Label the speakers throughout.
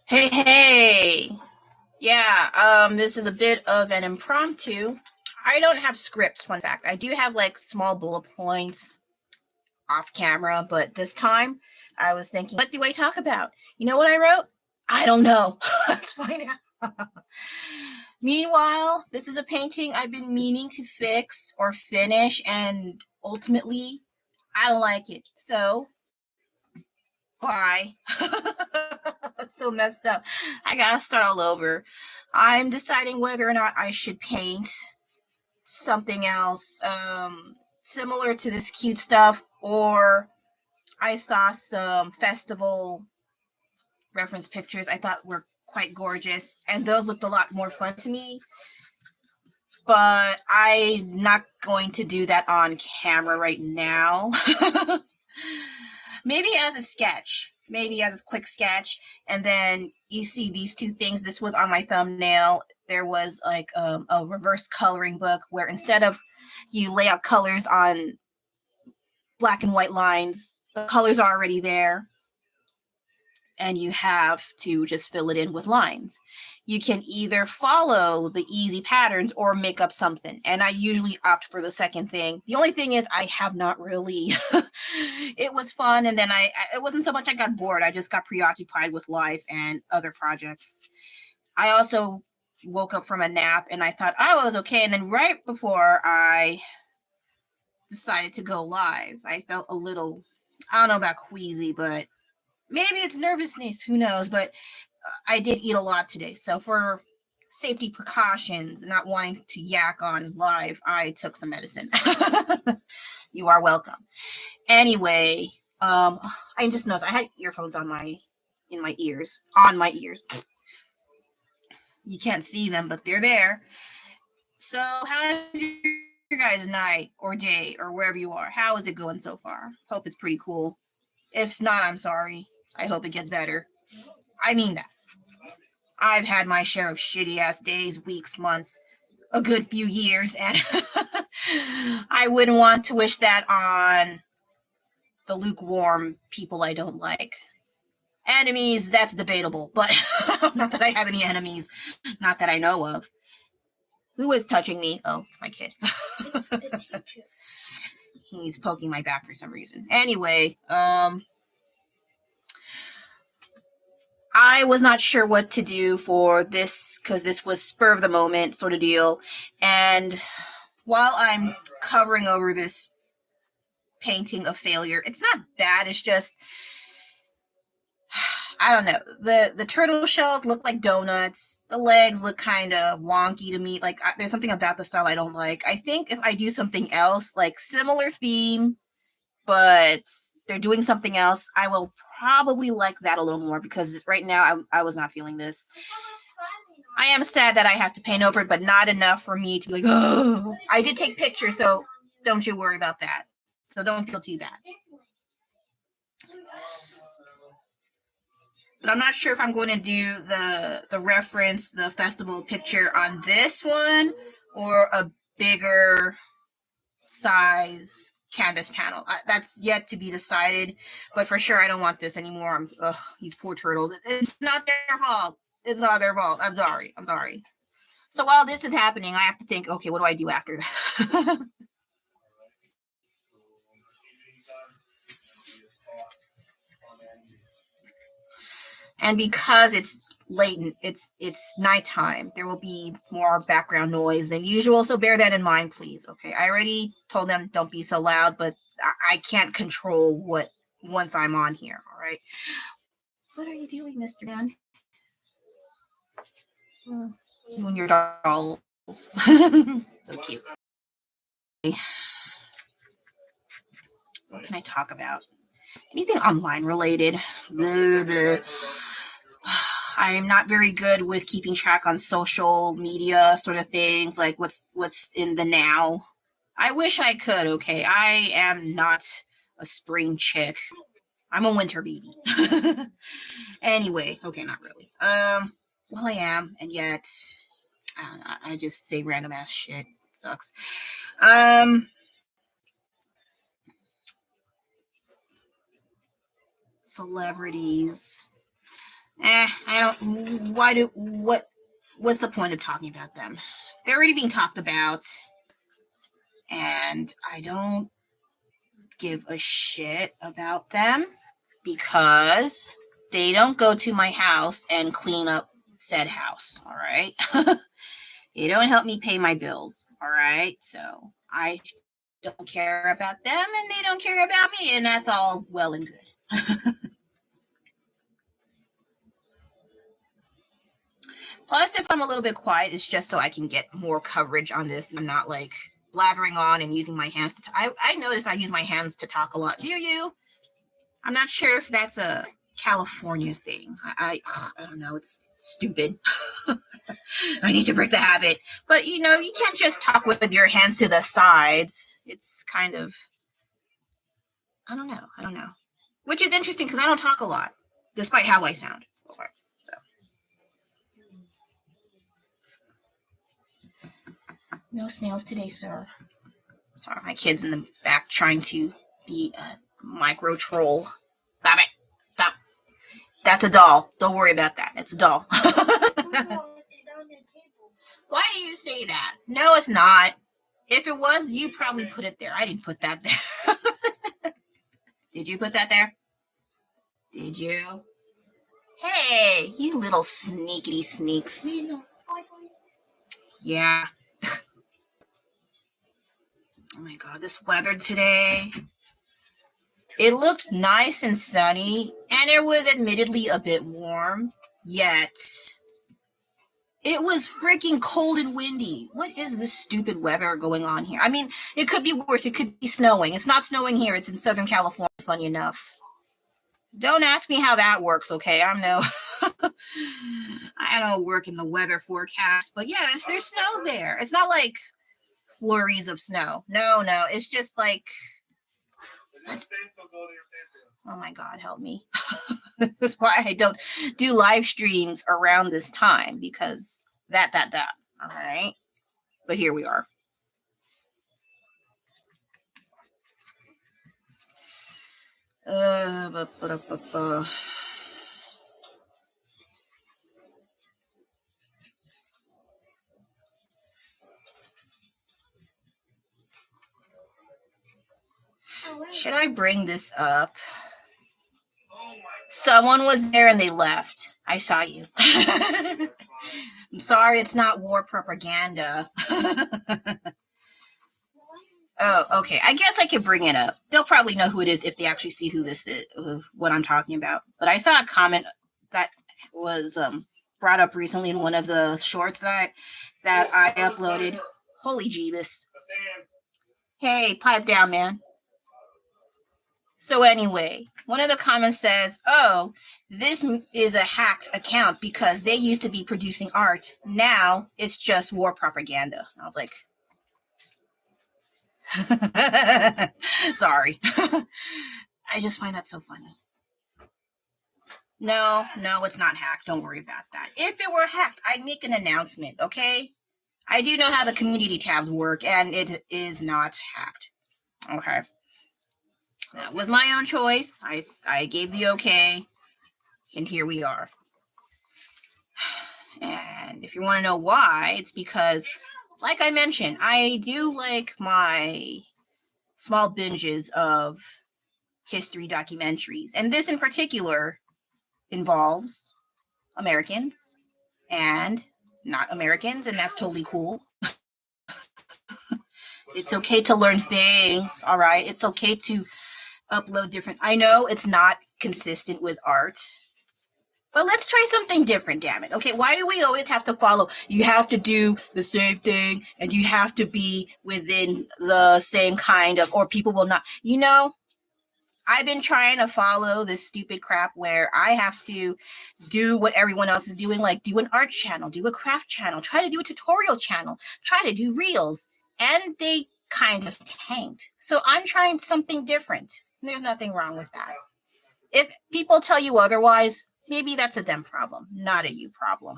Speaker 1: Hey, hey. Yeah, this is a bit of an impromptu. I don't have scripts, fun fact. I do have like small bullet points off camera, but this time I was thinking, what do I talk about? You know what I wrote? I don't know. Let's find out. Meanwhile, this is a painting I've been meaning to fix or finish, and ultimately, I don't like it. So, why? So messed up. I gotta start all over. I'm deciding whether or not I should paint something else similar to this cute stuff, or I saw some festival reference pictures I thought were quite gorgeous, and those looked a lot more fun to me. But I'm not going to do that on camera right now. Maybe as a sketch, maybe as a quick sketch, and then you see these two things. This was on my thumbnail. There was like a reverse coloring book where instead of you lay out colors on black and white lines, the colors are already there, and you have to just fill it in with lines. You can either follow the easy patterns or make up something. And I usually opt for the second thing. The only thing is I have not really it was fun, and then it wasn't so much I got bored. I just got preoccupied with life and other projects. I also woke up from a nap and I thought I was okay, and then right before I decided to go live, I felt a little, I don't know about queasy, but maybe it's nervousness, who knows, but I did eat a lot today. So for safety precautions, not wanting to yak on live, I took some medicine. You are welcome. Anyway, I just noticed I had earphones on my ears. You can't see them, but they're there. So how's your guys' night or day or wherever you are? How is it going so far? Hope it's pretty cool. If not, I'm sorry. I hope it gets better. I mean that. I've had my share of shitty ass days, weeks, months, a good few years, and I wouldn't want to wish that on the lukewarm people I don't like. Enemies, that's debatable, but not that I have any enemies, not that I know of. Who is touching me? Oh, it's my kid. He's poking my back for some reason. Anyway, I was not sure what to do for this because this was spur of the moment sort of deal. And while I'm covering over this painting of failure, it's not bad. It's just, I don't know. The turtle shells look like donuts. The legs look kind of wonky to me. Like there's something about the style I don't like. I think if I do something else, like similar theme, but they're doing something else, I will probably like that a little more, because right now I was not feeling this. I am sad that I have to paint over it, but not enough for me to be like, oh. I did take pictures, so don't you worry about that. So don't feel too bad. But I'm not sure if I'm going to do the reference, the festival picture on this one, or a bigger size canvas panel. That's yet to be decided, but for sure I don't want this anymore. These poor turtles. It's not their fault. It's not their fault. I'm sorry. So while this is happening, I have to think, okay, what do I do after that? And because it's latent, it's nighttime, there will be more background noise than usual, so bear that in mind, please. Okay, I already told them don't be so loud, but I can't control what once I'm on here. All right, what are you doing, Mr. Man? When your dolls. So cute. What can I talk about? Anything online related? Blah, blah. I'm not very good with keeping track on social media sort of things, like what's in the now. I wish I could, okay? I am not a spring chick. I'm a winter baby. Anyway, okay, not really. Well, I am, and yet I don't know, I just say random ass shit. It sucks. Celebrities. What's the point of talking about them? They're already being talked about, and I don't give a shit about them because they don't go to my house and clean up said house, all right? They don't help me pay my bills, all right? So I don't care about them and they don't care about me, and that's all well and good. Plus, if I'm a little bit quiet, it's just so I can get more coverage on this and not like blathering on and using my hands to I notice I use my hands to talk a lot. Do you? I'm not sure if that's a California thing. I don't know. It's stupid. I need to break the habit. But you can't just talk with your hands to the sides. It's kind of I don't know. Which is interesting because I don't talk a lot, despite how I sound. Okay, so no snails today, sir. Sorry, my kid's in the back trying to be a micro troll. Stop it. Stop. That's a doll. Don't worry about that. It's a doll. Why do you say that? No, it's not. If it was, you probably put it there. I didn't put that there. Did you put that there? Did you? Hey, you little sneakity sneaks. Yeah. Oh my God, this weather today. It looked nice and sunny, and it was admittedly a bit warm, yet it was freaking cold and windy. What is this stupid weather going on here? I mean, it could be worse. It could be snowing. It's not snowing here. It's in Southern California, funny enough. Don't ask me how that works, okay? I don't work in the weather forecast, but yeah, there's snow there. It's not like flurries of snow. No, it's just like, oh my God, help me. This is why I don't do live streams around this time, because that. All right. But here we are. Should I bring this up? Someone was there and they left. I saw you. I'm sorry, it's not war propaganda. Oh, okay. I guess I could bring it up. They'll probably know who it is if they actually see who this is, what I'm talking about. But I saw a comment that was brought up recently in one of the shorts that I uploaded. Holy Jeebus. Hey, pipe down, man. So anyway, one of the comments says, oh, this is a hacked account because they used to be producing art. Now it's just war propaganda. I was like, sorry. I just find that so funny. No, it's not hacked. Don't worry about that. If it were hacked, I'd make an announcement, okay? I do know how the community tabs work, and it is not hacked. Okay. That was my own choice. I gave the okay, and here we are. And if you want to know why, it's because, like I mentioned, I do like my small binges of history documentaries. And this in particular involves Americans and not Americans, and that's totally cool. It's okay to learn things, all right? It's okay to upload different. I know it's not consistent with art, but let's try something different, damn it. Okay, why do we always have to follow? You have to do the same thing, and you have to be within the same kind of, or people will not. I've been trying to follow this stupid crap where I have to do what everyone else is doing, like do an art channel, do a craft channel, try to do a tutorial channel, try to do reels, and they kind of tanked. So I'm trying something different. There's nothing wrong with that. If people tell you otherwise, maybe that's a them problem, not a you problem.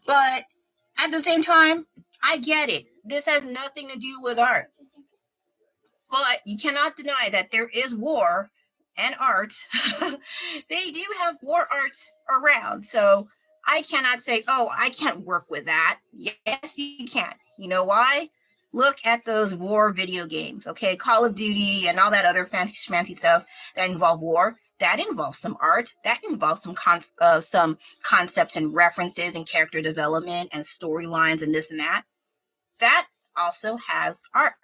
Speaker 1: But at the same time, I get it. This has nothing to do with art. But you cannot deny that there is war and art, they do have war art around. So I cannot say, oh, I can't work with that. Yes, you can. You know why? Look at those war video games, okay? Call of Duty and all that other fancy stuff that involve war. That involves some art. That involves some concepts and references and character development and storylines and this and that. That also has art.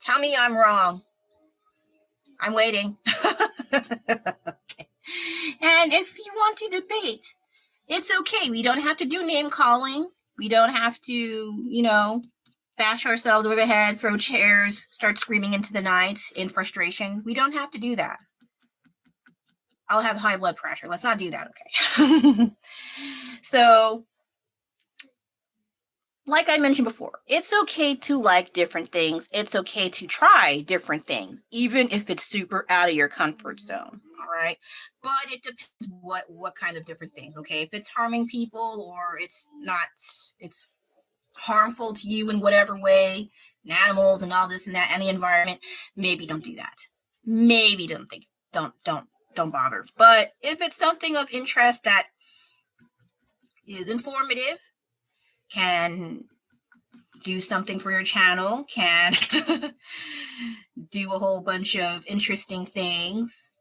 Speaker 1: Tell me I'm wrong. I'm waiting. Okay. And if you want to debate, it's okay. We don't have to do name calling. We don't have to, bash ourselves over the head, throw chairs, start screaming into the night in frustration. We don't have to do that. I'll have high blood pressure. Let's not do that, okay? So, like I mentioned before, it's okay to like different things. It's okay to try different things, even if it's super out of your comfort zone. All right. But it depends what kind of different things. Okay. If it's harming people or it's harmful to you in whatever way, and animals and all this and that and the environment, maybe don't do that. Maybe don't bother. But if it's something of interest that is informative, can do something for your channel, can do a whole bunch of interesting things,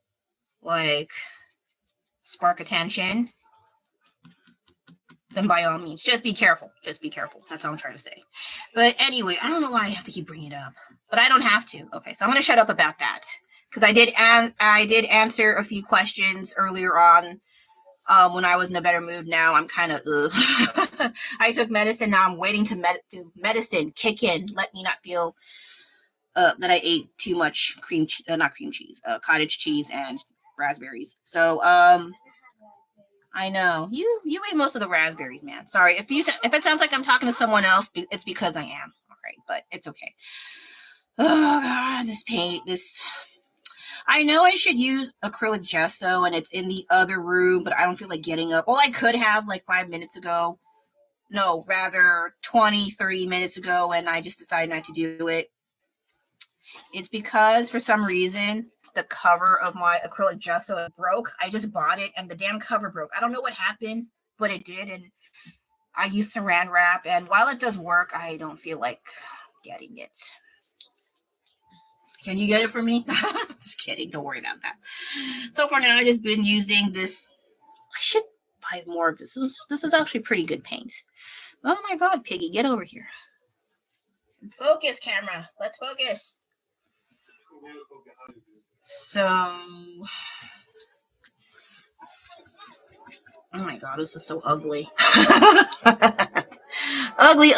Speaker 1: like spark attention, then by all means, just be careful. Just be careful. That's all I'm trying to say. But anyway, I don't know why I have to keep bringing it up, but I don't have to. Okay, so I'm going to shut up about that because I did answer a few questions earlier on. When I was in a better mood. Now I'm kind of I took medicine. Now I'm waiting to medicine kick in. Let me not feel that I ate too much cottage cheese and raspberries. So I know you ate most of the raspberries, man. Sorry if it sounds like I'm talking to someone else. It's because I am. All right, but it's okay. Oh God, this paint, this. I know I should use acrylic gesso and it's in the other room, but I don't feel like getting up. Well, I could have like 5 minutes ago. No, rather 20, 30 minutes ago, and I just decided not to do it. It's because for some reason, the cover of my acrylic gesso broke. I just bought it and the damn cover broke. I don't know what happened, but it did. And I used saran wrap. And while it does work, I don't feel like getting it. Can you get it for me? Just kidding. Don't worry about that. So for now, I've just been using this. I should buy more of this. This is actually pretty good paint. Oh my God, Piggy, get over here. Focus, camera. Let's focus. So, oh my God, this is so ugly. Ugly.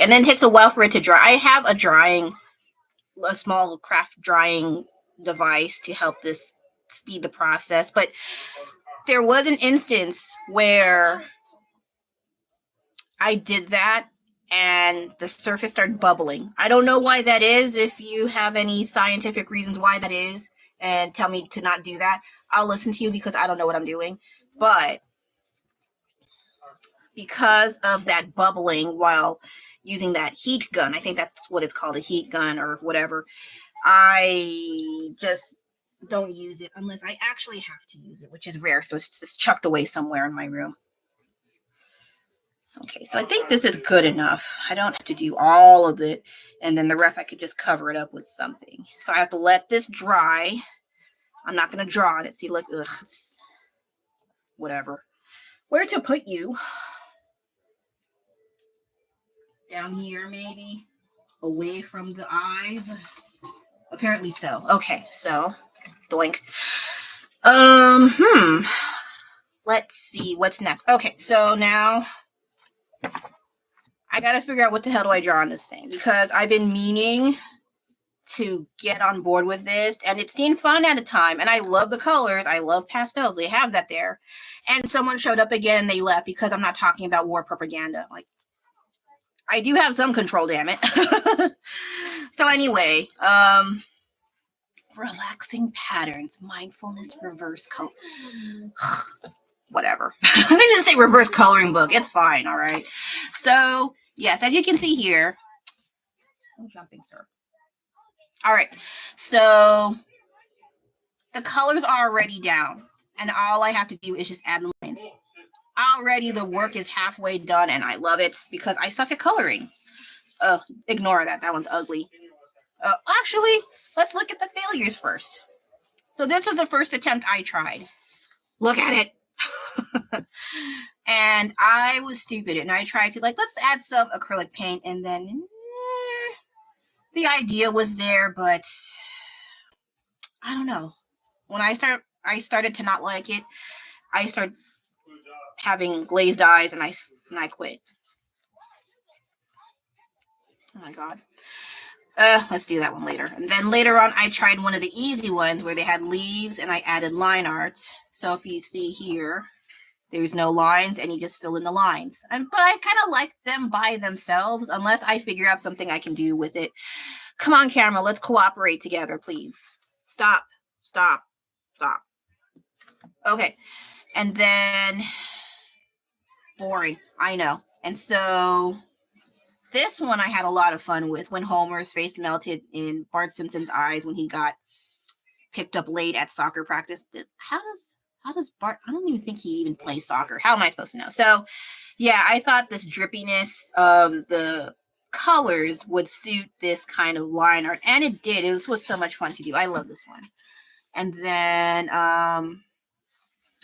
Speaker 1: And then it takes a while for it to dry. I have a small craft drying device to help this speed the process. But there was an instance where I did that and the surface started bubbling. I don't know why that is. If you have any scientific reasons why that is and tell me to not do that, I'll listen to you because I don't know what I'm doing. But because of that bubbling while using that heat gun, I think that's what it's called, a heat gun or whatever, I just don't use it unless I actually have to use it, which is rare. So it's just chucked away somewhere in my room. Okay, so I think this is good enough. I don't have to do all of it. And then the rest I could just cover it up with something. So I have to let this dry. I'm not going to draw on it. See, look, it's whatever. Where to put you? Down here, maybe? Away from the eyes? Apparently so. Okay, so, doink. Let's see, what's next? Okay, so now I gotta figure out what the hell do I draw on this thing, because I've been meaning to get on board with this, and it seemed fun at the time, and I love the colors. I love pastels. They have that there. And someone showed up again, and they left because I'm not talking about war propaganda. Like, I do have some control, damn it. So anyway, relaxing patterns, mindfulness, reverse color. Whatever. Let me just say reverse coloring book. It's fine, all right? So, yes, as you can see here. No jumping, sir. All right. So, The colors are already down, and all I have to do is just add the lines. Already the work is halfway done, and I love it because I suck at coloring. Ignore that. That one's ugly. Actually, let's look at the failures first. So this was the first attempt I tried. Look at it. And I was stupid, and I tried to let's add some acrylic paint, and then the idea was there, but I don't know. When I started to not like it. I started having glazed eyes, and I quit. Oh my god. Let's do that one later. And then later on, I tried one of the easy ones where they had leaves, and I added line art. So if you see here, there's no lines, and you just fill in the lines. But I kind of like them by themselves, unless I figure out something I can do with it. Come on, camera, let's cooperate together, please. Stop. Okay. And then, boring, I know. And so this one I had a lot of fun with, when Homer's face melted in Bart Simpson's eyes when he got picked up late at soccer practice. How does Bart, I don't even think he even plays soccer. How am I supposed to know? So yeah, I thought this drippiness of the colors would suit this kind of line art, and it did. It was so much fun to do. I love this one. And then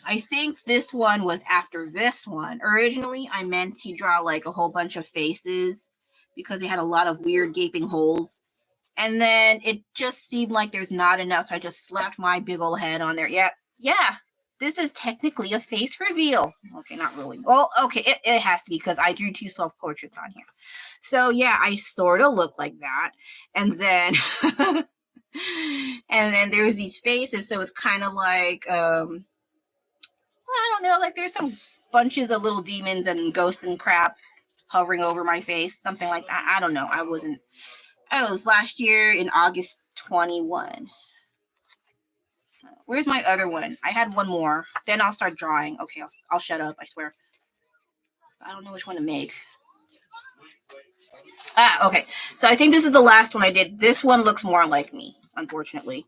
Speaker 1: I think this one was after this one. Originally, I meant to draw like a whole bunch of faces because they had a lot of weird gaping holes. And then it just seemed like there's not enough, so I just slapped my big old head on there. Yeah, this is technically a face reveal. Okay, not really. Well, okay, it has to be because I drew 2 self-portraits on here. So yeah, I sort of look like that. And then and then there's these faces, so it's kind of like I don't know, like there's some bunches of little demons and ghosts and crap hovering over my face, something like that. I don't know. I was last year in August 21. Where's my other one? I had one more. Then I'll start drawing. Okay, I'll shut up, I swear. I don't know which one to make. Okay. So I think this is the last one I did. This one looks more like me, unfortunately.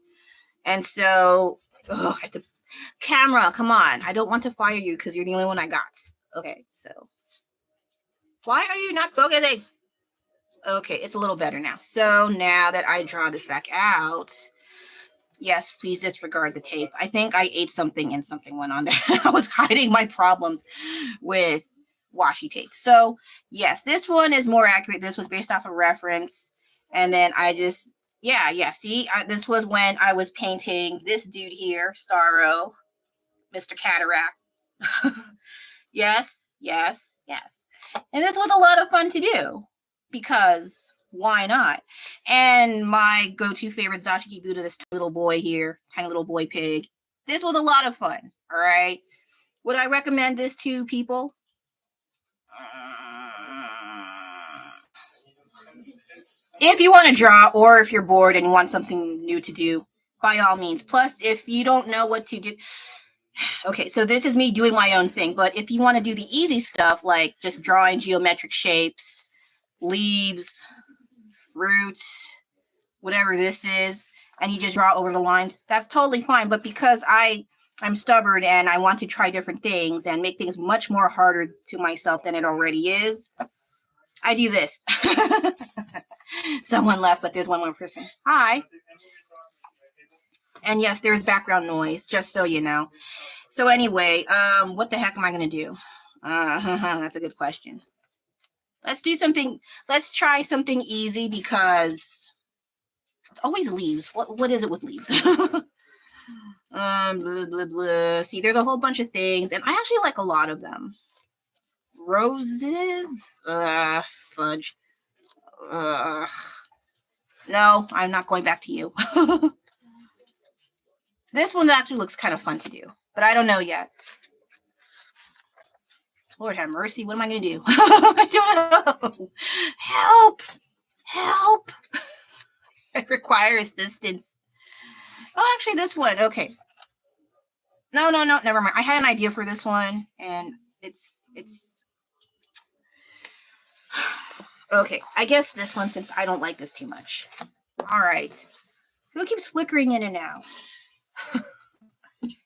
Speaker 1: And so, camera, come on. I don't want to fire you because you're the only one I got. Okay, so. Why are you not focusing? Okay, it's a little better now. So now that I draw this back out, yes, please disregard the tape. I think I ate something and something went on there. I was hiding my problems with washi tape. So yes, this one is more accurate. This was based off a reference. And then I just, yeah. See, this was when I was painting this dude here, Starro, Mr. Cataract. Yes. And this was a lot of fun to do because why not? And my go-to favorite Zashiki Buddha, this little boy here, tiny little boy pig. This was a lot of fun. All right. Would I recommend this to people? If you want to draw, or if you're bored and you want something new to do, by all means. Plus, if you don't know what to do, okay, so this is me doing my own thing, but if you want to do the easy stuff, like just drawing geometric shapes, leaves, fruit, whatever this is, and you just draw over the lines, that's totally fine. But because I'm stubborn and I want to try different things and make things much more harder to myself than it already is, I do this. Someone left, but there's one more person. Hi. And yes, there's background noise, just so you know. So anyway, what the heck am I going to do? That's a good question. Let's do something. Let's try something easy because it's always leaves. What is it with leaves? Blah, blah, blah. See, there's a whole bunch of things, and I actually like a lot of them. Roses? Fudge. No, I'm not going back to you. This one actually looks kind of fun to do, but I don't know yet. Lord have mercy. What am I going to do? I don't know. Help. I require assistance. Oh, actually, this one. Okay. No, never mind. I had an idea for this one, and it's okay. I guess this one, since I don't like this too much. All right. Who keeps flickering in and out?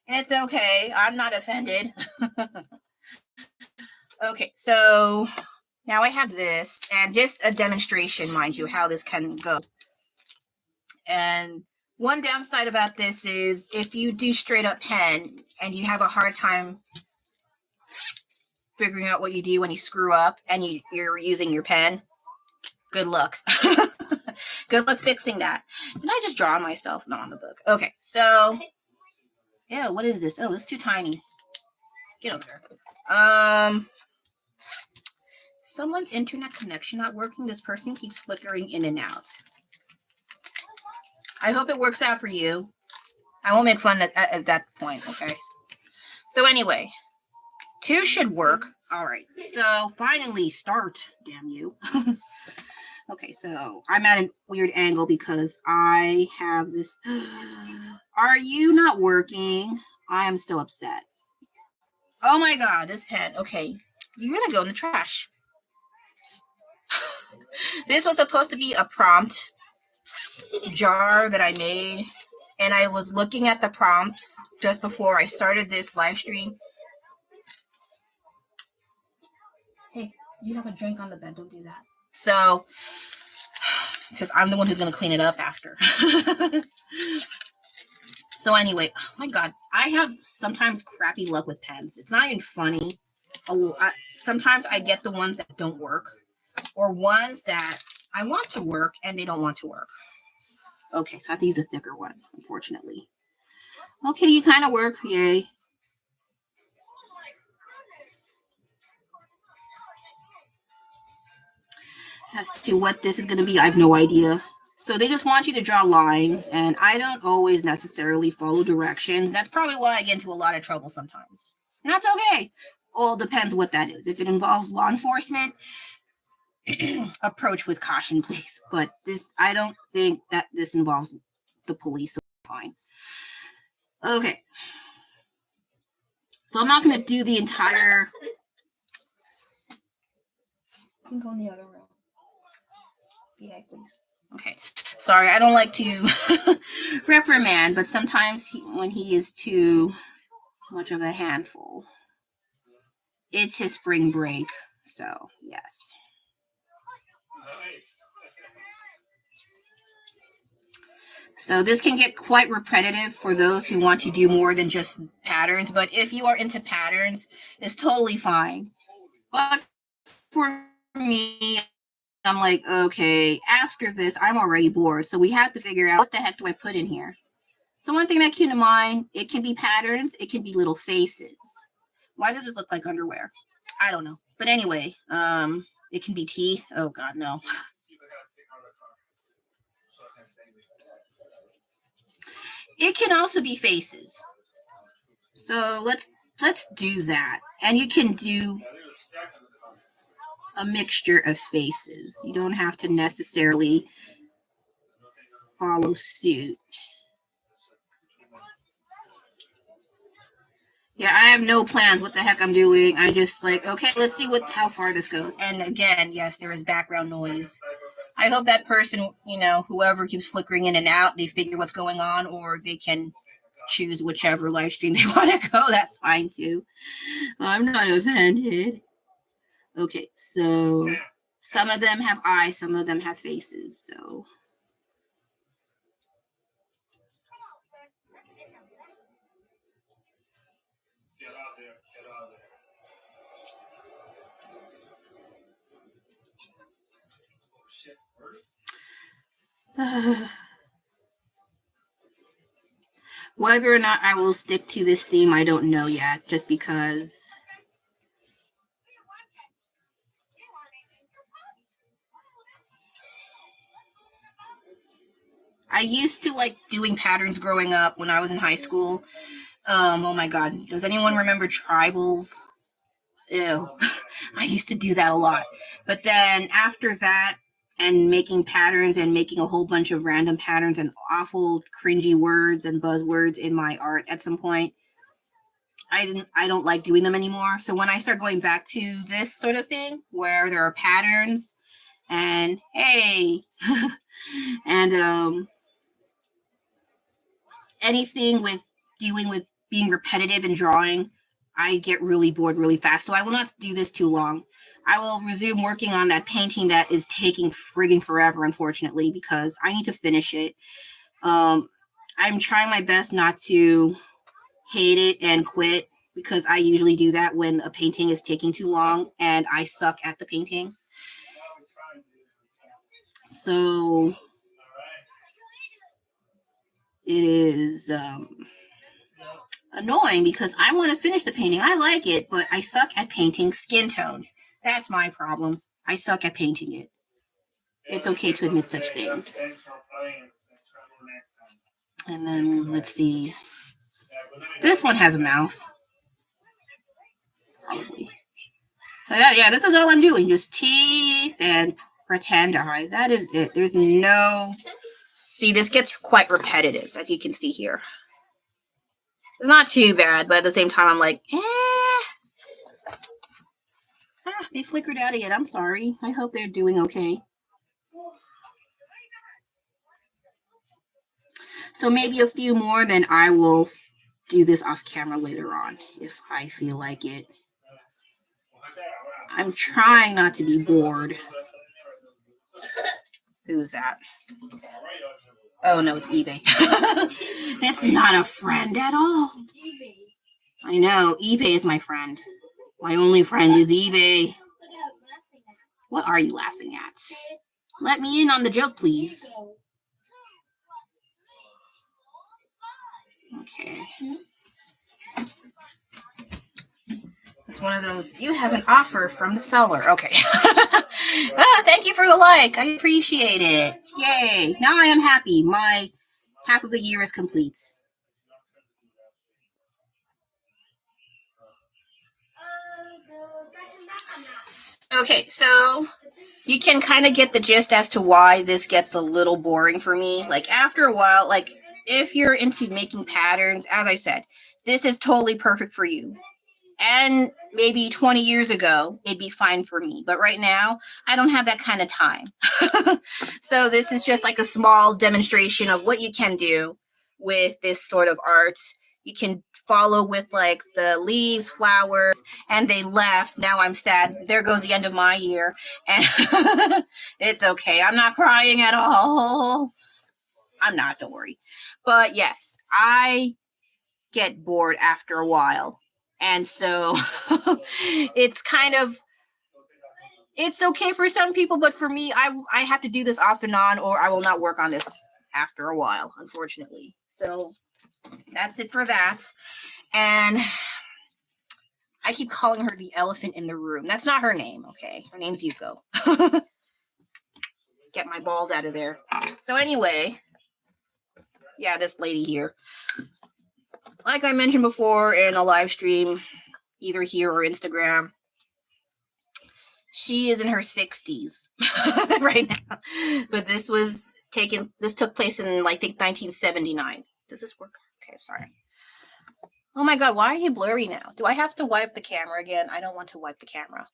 Speaker 1: It's okay. I'm not offended. Okay, so now I have this, and just a demonstration, mind you, how this can go. And one downside about this is if you do straight up pen and you have a hard time figuring out what you do when you screw up and you're using your pen, good luck. Good luck fixing that. Did I just draw on myself? Not on the book. Okay, so, yeah, what is this? Oh, it's too tiny. Get over there. Someone's internet connection not working. This person keeps flickering in and out. I hope it works out for you. I won't make fun at that point, okay? So anyway, 2 should work. All right, so finally start, damn you. Okay, so I'm at a weird angle because I have this. Are you not working? I am so upset. Oh my God, this pen. Okay, you're gonna go in the trash. This was supposed to be a prompt jar that I made, and I was looking at the prompts just before I started this live stream. Hey, you have a drink on the bed, don't do that. So, because I'm the one who's going to clean it up after. So anyway, oh my God, I have sometimes crappy luck with pens. It's not even funny. Sometimes I get the ones that don't work, or ones that I want to work and they don't want to work. Okay, so I have to use a thicker one, unfortunately. Okay, you kind of work. Yay. As to what this is going to be, I have no idea. So they just want you to draw lines, and I don't always necessarily follow directions. That's probably why I get into a lot of trouble sometimes. And that's okay. All depends what that is. If it involves law enforcement, approach with caution, please. But this, I don't think that this involves the police, so fine. Okay. So I'm not going to do the entire... You can go in the other room. Yeah, please. Okay. Sorry, I don't like to reprimand, but sometimes when he is too much of a handful, it's his spring break. So, yes. So this can get quite repetitive for those who want to do more than just patterns, but if you are into patterns, it's totally fine. But for me, I'm like, okay, after this, I'm already bored. So we have to figure out what the heck do I put in here? So one thing that came to mind, it can be patterns. It can be little faces. Why does this look like underwear? I don't know. But anyway, it can be teeth. Oh, God, no. It can also be faces. So let's do that. And you can do a mixture of faces. You don't have to necessarily follow suit. Yeah, I have no plans what the heck I'm doing. I just like, okay, let's see how far this goes. And again, yes, there is background noise. I hope that person, whoever keeps flickering in and out, they figure what's going on, or they can choose whichever live stream they want to go. That's fine too. I'm not offended. Okay, so some of them have eyes, some of them have faces, so. Whether or not I will stick to this theme, I don't know yet, just because I used to like doing patterns growing up when I was in high school. Oh my God, does anyone remember tribals? Ew, I used to do that a lot. But then after that, and making patterns and making a whole bunch of random patterns and awful cringy words and buzzwords in my art at some point, I don't like doing them anymore. So when I start going back to this sort of thing where there are patterns and hey, and anything with dealing with being repetitive and drawing, I get really bored really fast. So I will not do this too long. I will resume working on that painting that is taking friggin' forever, unfortunately, because I need to finish it. I'm trying my best not to hate it and quit, because I usually do that when a painting is taking too long and I suck at the painting. So it is annoying because I want to finish the painting. I like it, but I suck at painting skin tones. That's my problem. I suck at painting it. It's okay to admit such things. And then let's see. This one has a mouth. Probably. So that, yeah, this is all I'm doing. Just teeth and pretend eyes. That is it. There's no... See, this gets quite repetitive, as you can see here. It's not too bad, but at the same time, I'm like, they flickered out again. I'm sorry. I hope they're doing okay. So maybe a few more, then I will do this off camera later on if I feel like it. I'm trying not to be bored. Who's that? Oh no, it's eBay. It's not a friend at all. I know, eBay is my friend. My only friend is eBay. What are you laughing at? Let me in on the joke, please. Okay. It's one of those, you have an offer from the seller. Okay. Thank you for the like. I appreciate it. Yay. Now I am happy. My half of the year is complete. Okay, so you can kind of get the gist as to why this gets a little boring for me. Like after a while, like if you're into making patterns, as I said, this is totally perfect for you. And maybe 20 years ago, it'd be fine for me. But right now, I don't have that kind of time. So this is just like a small demonstration of what you can do with this sort of art. You can follow with like the leaves, flowers, and they left. Now I'm sad. There goes the end of my year. And it's okay. I'm not crying at all. I'm not, don't worry. But yes, I get bored after a while. And so it's kind of, it's okay for some people, but for me, I have to do this off and on, or I will not work on this after a while, unfortunately. So that's it for that. And I keep calling her the elephant in the room. That's not her name, okay? Her name's Yuko. Get my balls out of there. So anyway, yeah, this lady here. Like I mentioned before in a live stream, either here or Instagram, she is in her 60s right now. But this took place in, I think, 1979. Does this work? Okay, sorry. Oh my God, why are you blurry now? Do I have to wipe the camera again? I don't want to wipe the camera.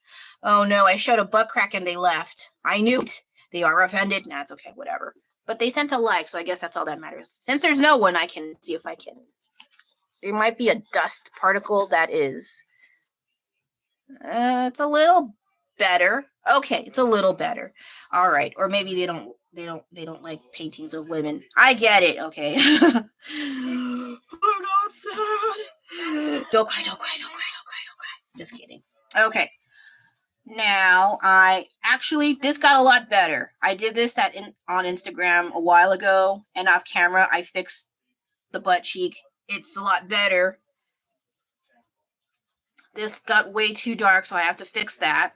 Speaker 1: Oh no, I showed a butt crack and they left. I knew it. They are offended. Nah, it's okay, whatever. But they sent a like, so I guess that's all that matters. Since there's no one, I can see if I can. There might be a dust particle that is. It's a little better. Okay, it's a little better. All right, or maybe they don't like paintings of women. I get it. Okay. I'm not sad. Don't cry. Just kidding. Okay. Now this got a lot better. I did this on Instagram a while ago, and off camera I fixed the butt cheek. It's a lot better. This got way too dark, so I have to fix that.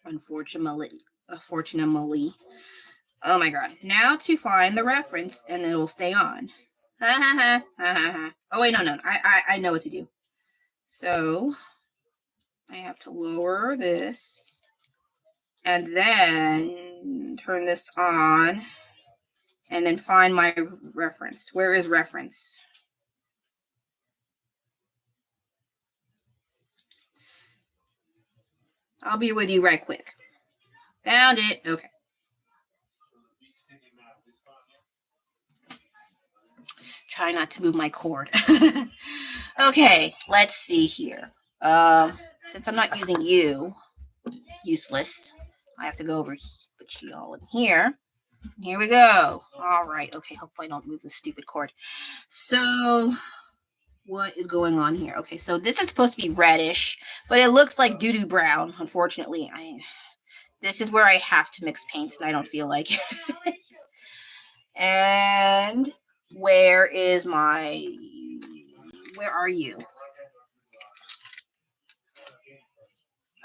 Speaker 1: Unfortunately. Oh my God. Now to find the reference, and it'll stay on. Oh wait, no. I know what to do. So I have to lower this, and then turn this on, and then find my reference. Where is reference? I'll be with you right quick. Found it. Okay. Try not to move my cord. Okay, let's see here. Since I'm not using you, useless, I have to go over, put you all in here. Here we go. All right. Okay, hopefully I don't move this stupid cord. So what is going on here? Okay, so this is supposed to be reddish, but it looks like doo-doo brown, unfortunately. This is where I have to mix paints, and I don't feel like it. And where are you?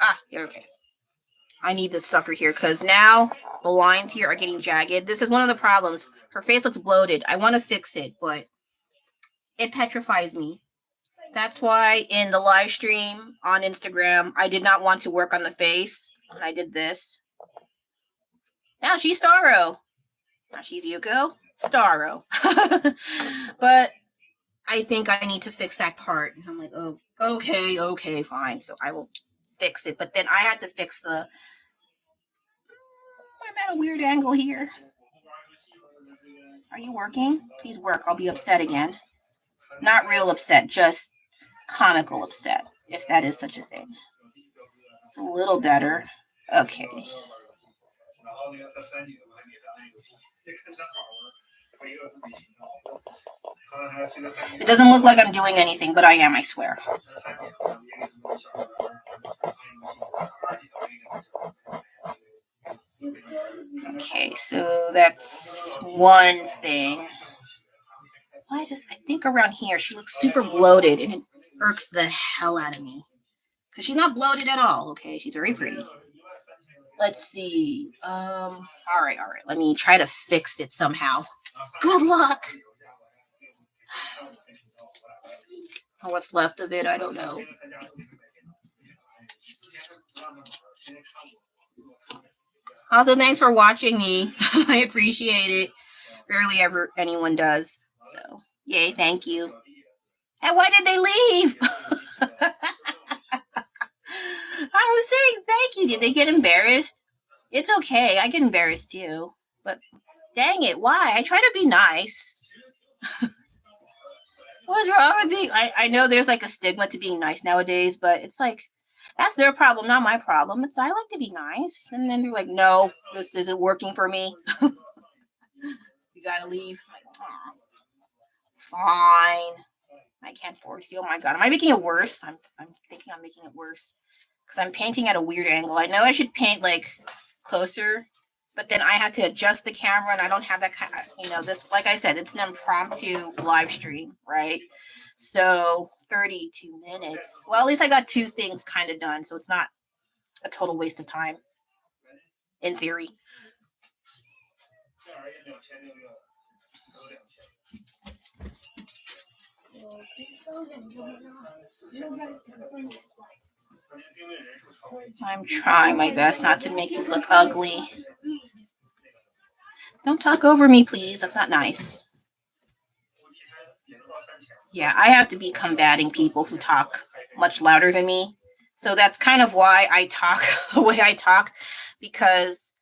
Speaker 1: Ah, here, okay. I need this sucker here, because now the lines here are getting jagged. This is one of the problems. Her face looks bloated. I want to fix it, but it petrifies me. That's why in the live stream on Instagram, I did not want to work on the face. And I did this. Now she's Starro. Now she's Yuko. Starro. But I think I need to fix that part. And I'm like, oh, okay, fine. So I will fix it. But then I had to fix I'm at a weird angle here. Are you working? Please work. I'll be upset again. Not real upset, just comical upset, if that is such a thing. It's a little better. Okay. It doesn't look like I'm doing anything, but I am, I swear. Okay, so that's one thing. I think around here she looks super bloated, and it irks the hell out of me. Because she's not bloated at all, okay? She's very pretty. Let's see. All right. Let me try to fix it somehow. Good luck. What's left of it, I don't know. Also, thanks for watching me. I appreciate it. Rarely ever anyone does. So, yay, thank you. And why did they leave? I was saying thank you. Did they get embarrassed? It's okay. I get embarrassed too. But dang it, why? I try to be nice. What's wrong with being? I know there's like a stigma to being nice nowadays, but it's like, that's their problem, not my problem. I like to be nice. And then they're like, no, this isn't working for me. You gotta leave. Like, fine. I can't force you. Oh my God. Am I making it worse? I'm thinking I'm making it worse. Because I'm painting at a weird angle. I know I should paint like closer, but then I have to adjust the camera, and I don't have that kind of, this, like I said, it's an impromptu live stream, right? So 32 minutes. Well, at least I got two things kind of done, so it's not a total waste of time, in theory. I'm trying my best not to make this look ugly. Don't talk over me, please. That's not nice. Yeah, I have to be combating people who talk much louder than me. So that's kind of why I talk the way I talk, because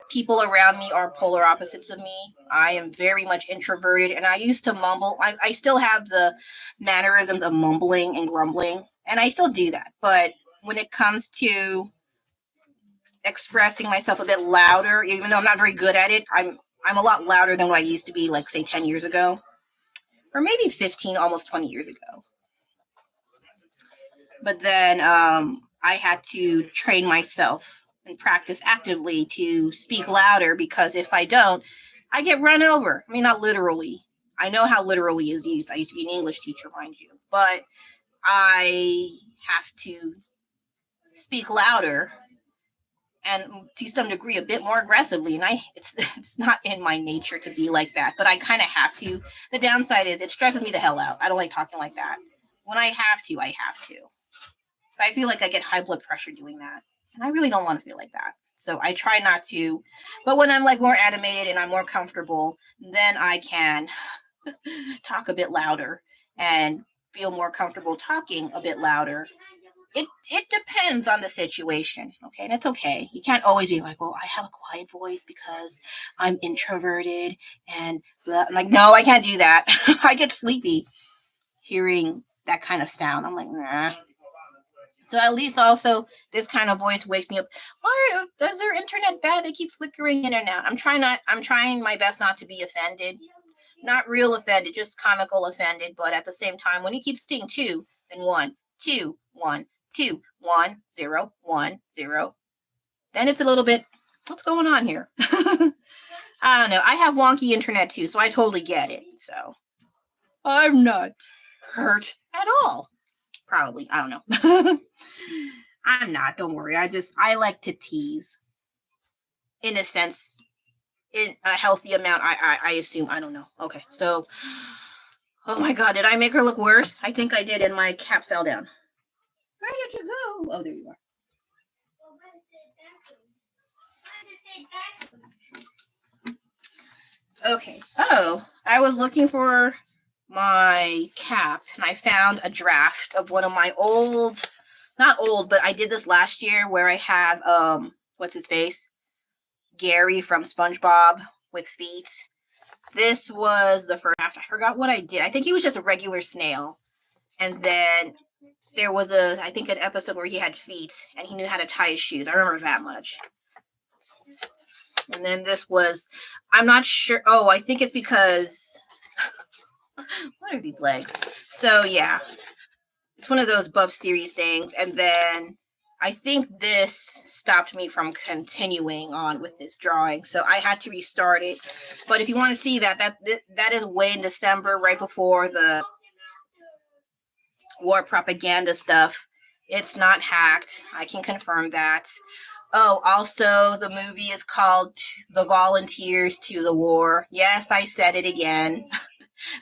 Speaker 1: people around me are polar opposites of me. I am very much introverted, and I used to mumble. I still have the mannerisms of mumbling and grumbling, and I still do that. But when it comes to expressing myself a bit louder, even though I'm not very good at it, I'm a lot louder than what I used to be, like, say, 10 years ago. Or maybe 15, almost 20 years ago. But then I had to train myself and practice actively to speak louder, because if I don't, I get run over. I mean, not literally. I know how literally is used. I used to be an English teacher, mind you. But I have to speak louder, and to some degree a bit more aggressively, and it's not in my nature to be like that, but I kind of have to. The downside is it stresses me the hell out. I don't like talking like that. When I have to, I have to. But I feel like I get high blood pressure doing that, and I really don't want to feel like that. So I try not to. But when I'm like more animated and I'm more comfortable, then I can talk a bit louder and feel more comfortable talking a bit louder it depends on the situation. Okay, that's okay. You can't always be like, well, I have a quiet voice because I'm introverted and blah. Like, no, I can't do that. I get sleepy hearing that kind of sound. I'm like, nah. So at least also this kind of voice wakes me up. Why is their internet bad? They keep flickering in and out. I'm trying my best not to be offended. Not real offended, just comical offended. But at the same time, when you keep seeing 2, then 1, 2, 1, 2, 1, 0, 1, 0, then it's a little bit, what's going on here? I don't know. I have wonky internet too, so I totally get it. So I'm not hurt at all. Probably. I don't know. I'm not. Don't worry. I like to tease. In a sense, in a healthy amount, I assume. I don't know. Okay. So, oh my God, did I make her look worse? I think I did, and my cap fell down. Where did you go? Oh, there you are. Okay. Oh, I was looking for my cap, and I found a draft of one of my not old, but I did this last year where I had what's his face? Gary from SpongeBob with feet. This was the first draft. I forgot what I did. I think he was just a regular snail. And then there was I think an episode where he had feet and he knew how to tie his shoes. I remember that much. And then this was, I'm not sure. Oh, I think it's because, what are these legs? So yeah, it's one of those buff series things. And then I think this stopped me from continuing on with this drawing. So I had to restart it. But if you want to see that is way in December, right before the war propaganda stuff. It's not hacked. I can confirm that. Oh, also, the movie is called The Volunteers to the War. Yes, I said it again.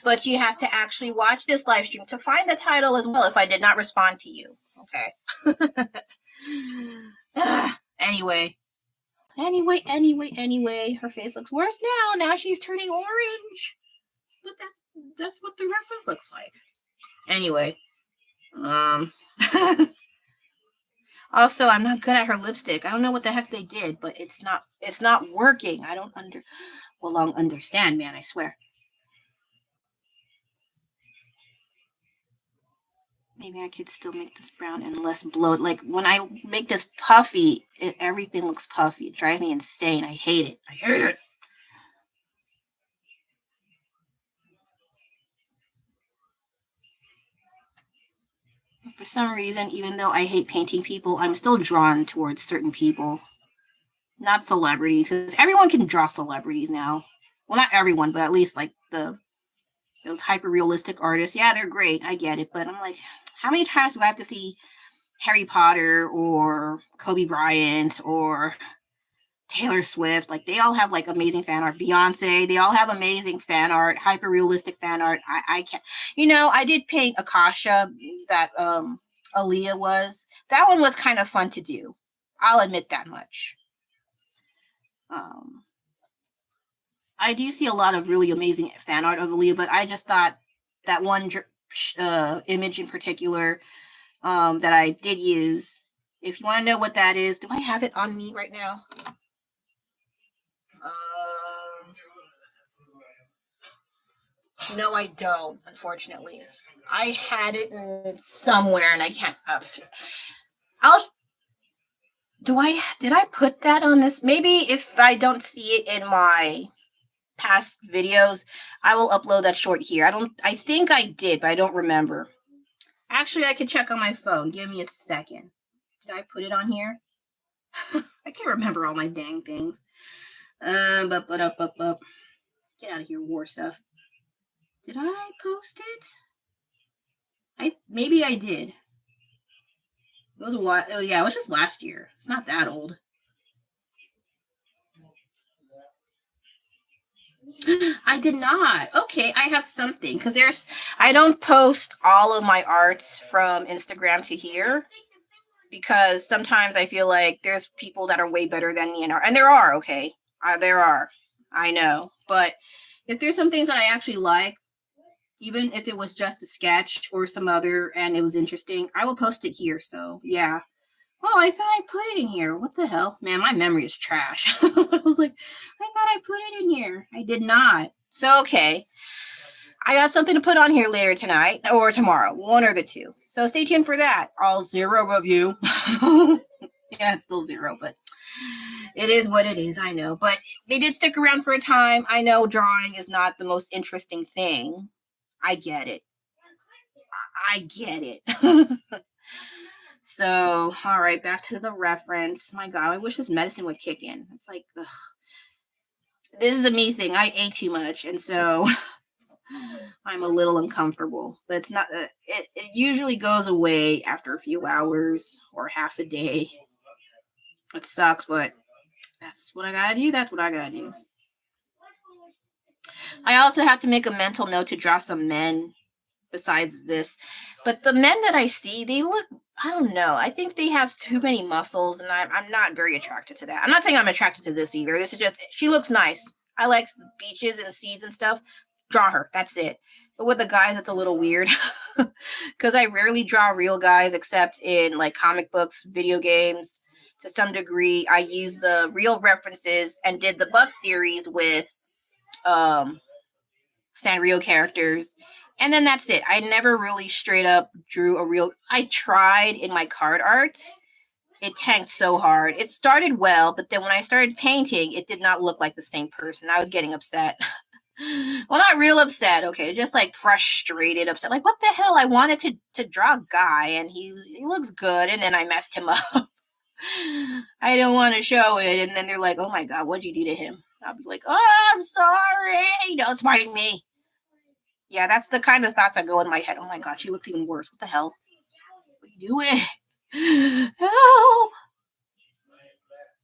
Speaker 1: But you have to actually watch this live stream to find the title as well if I did not respond to you. Okay. Anyway, her face looks worse now. Now she's turning orange. But that's what the reference looks like. Anyway. Also, I'm not good at her lipstick. I don't know what the heck they did, but it's not working. I don't understand, man, I swear. Maybe I could still make this brown and less bloated. Like when I make this puffy, everything looks puffy. It drives me insane. I hate it. For some reason, even though I hate painting people, I'm still drawn towards certain people. Not celebrities, because everyone can draw celebrities now. Well, not everyone, but at least like those hyper-realistic artists. Yeah, they're great. I get it. But I'm like, how many times do I have to see Harry Potter or Kobe Bryant or Taylor Swift? Like, they all have like amazing fan art. Beyonce, they all have amazing fan art, hyper-realistic fan art. I can't. I did paint Akasha, that Aaliyah was. That one was kind of fun to do. I'll admit that much. I do see a lot of really amazing fan art of Aaliyah, but I just thought that one image in particular that I did use. If you want to know what that is, do I have it on me right now? No, I don't, unfortunately. I had it in somewhere and I can't. Did I put that on this? Maybe if I don't see it in my past videos, I will upload that short here. I think I did, but I don't remember. Actually, I can check on my phone. Give me a second. Did I put it on here? I can't remember all my dang things. Get out of here, war stuff. Did I post it? Maybe I did. It was a while. Oh yeah, it was just last year. It's not that old. I did not. Okay, I have something because I don't post all of my art from Instagram to here because sometimes I feel like there's people that are way better than me in art, and there are. Okay, there are. I know, but if there's some things that I actually like, even if it was just a sketch or some other and it was interesting, I will post it here. So yeah. Oh, I thought I put it in here. What the hell? Man, my memory is trash. I was like, I thought I put it in here. I did not. So, okay. I got something to put on here later tonight or tomorrow. One or the two. So stay tuned for that. All 0 of you. Yeah, it's still 0, but it is what it is. I know. But they did stick around for a time. I know drawing is not the most interesting thing. I get it. I get it. So, all right, back to the reference. My God, I wish this medicine would kick in. It's like, ugh. This is a me thing. I ate too much, and so I'm a little uncomfortable. But it's not. It usually goes away after a few hours or half a day. It sucks, but that's what I gotta do. That's what I gotta do. I also have to make a mental note to draw some men besides this. But the men that I see, they look, I don't know. I think they have too many muscles, and I'm not very attracted to that. I'm not saying I'm attracted to this either. This is just, she looks nice. I like beaches and seas and stuff. Draw her. That's it. But with the guys, it's a little weird because I rarely draw real guys except in like comic books, video games. To some degree, I use the real references and did the Buff series with Sanrio characters. And then that's it. I never really straight up drew a real. I tried in my card art. It tanked so hard. It started well, but then when I started painting, it did not look like the same person. I was getting upset. Well, not real upset, okay, just like frustrated, upset. Like, what the hell? I wanted to draw a guy, and he looks good, and then I messed him up. I don't want to show it, and then they're like, "Oh my God, what'd you do to him?" I'll be like, "Oh, I'm sorry. Don't smiting me." Yeah, that's the kind of thoughts that go in my head. Oh my God, she looks even worse. What the hell? What are you doing? Help!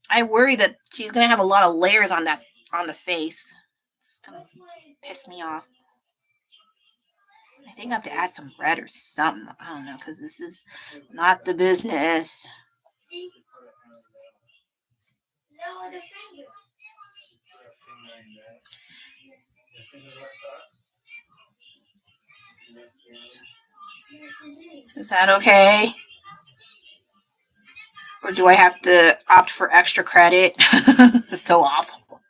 Speaker 1: I worry that she's gonna have a lot of layers on the face. It's gonna piss me off. I think I have to add some red or something. I don't know, because this is not the business. Is that okay? Or do I have to opt for extra credit? It's so awful.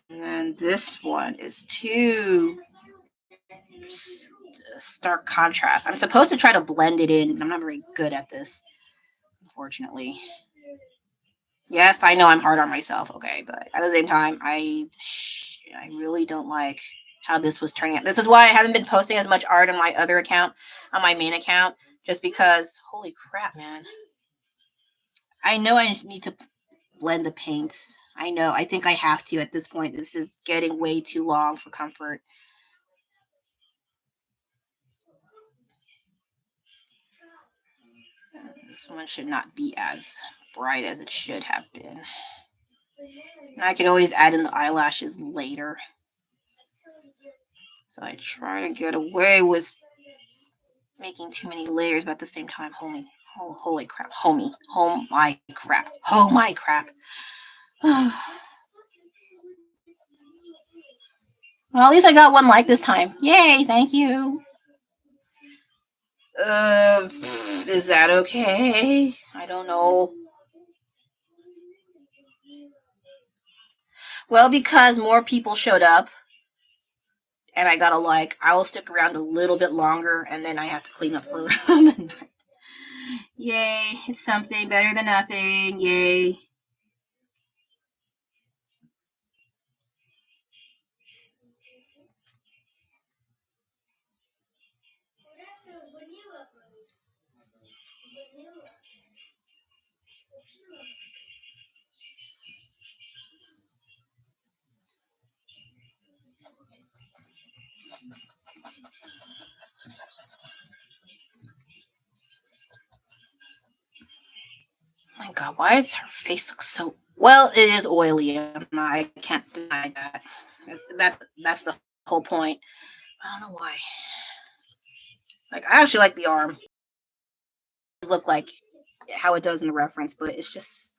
Speaker 1: And then this one is too stark contrast. I'm supposed to try to blend it in. I'm not very good at this, unfortunately. Yes, I know I'm hard on myself, okay, but at the same time, I really don't like how this was turning out. This is why I haven't been posting as much art on my other account, on my main account, just because, holy crap, man. I know I need to blend the paints. I know. I think I have to at this point. This is getting way too long for comfort. This one should not be as bright as it should have been. And I can always add in the eyelashes later. So I try to get away with making too many layers, but at the same time, holy crap, homie, oh my crap, oh my crap. Well, at least I got one like this time. Yay, thank you. Is that okay? I don't know. Well, because more people showed up and I got a like, I will stick around a little bit longer and then I have to clean up for the night. Yay, it's something better than nothing. Yay. My God, why does her face look so... Well, it is oily. I can't deny that. That's the whole point. I don't know why. Like, I actually like the arm. It look like how it does in the reference, but it's just...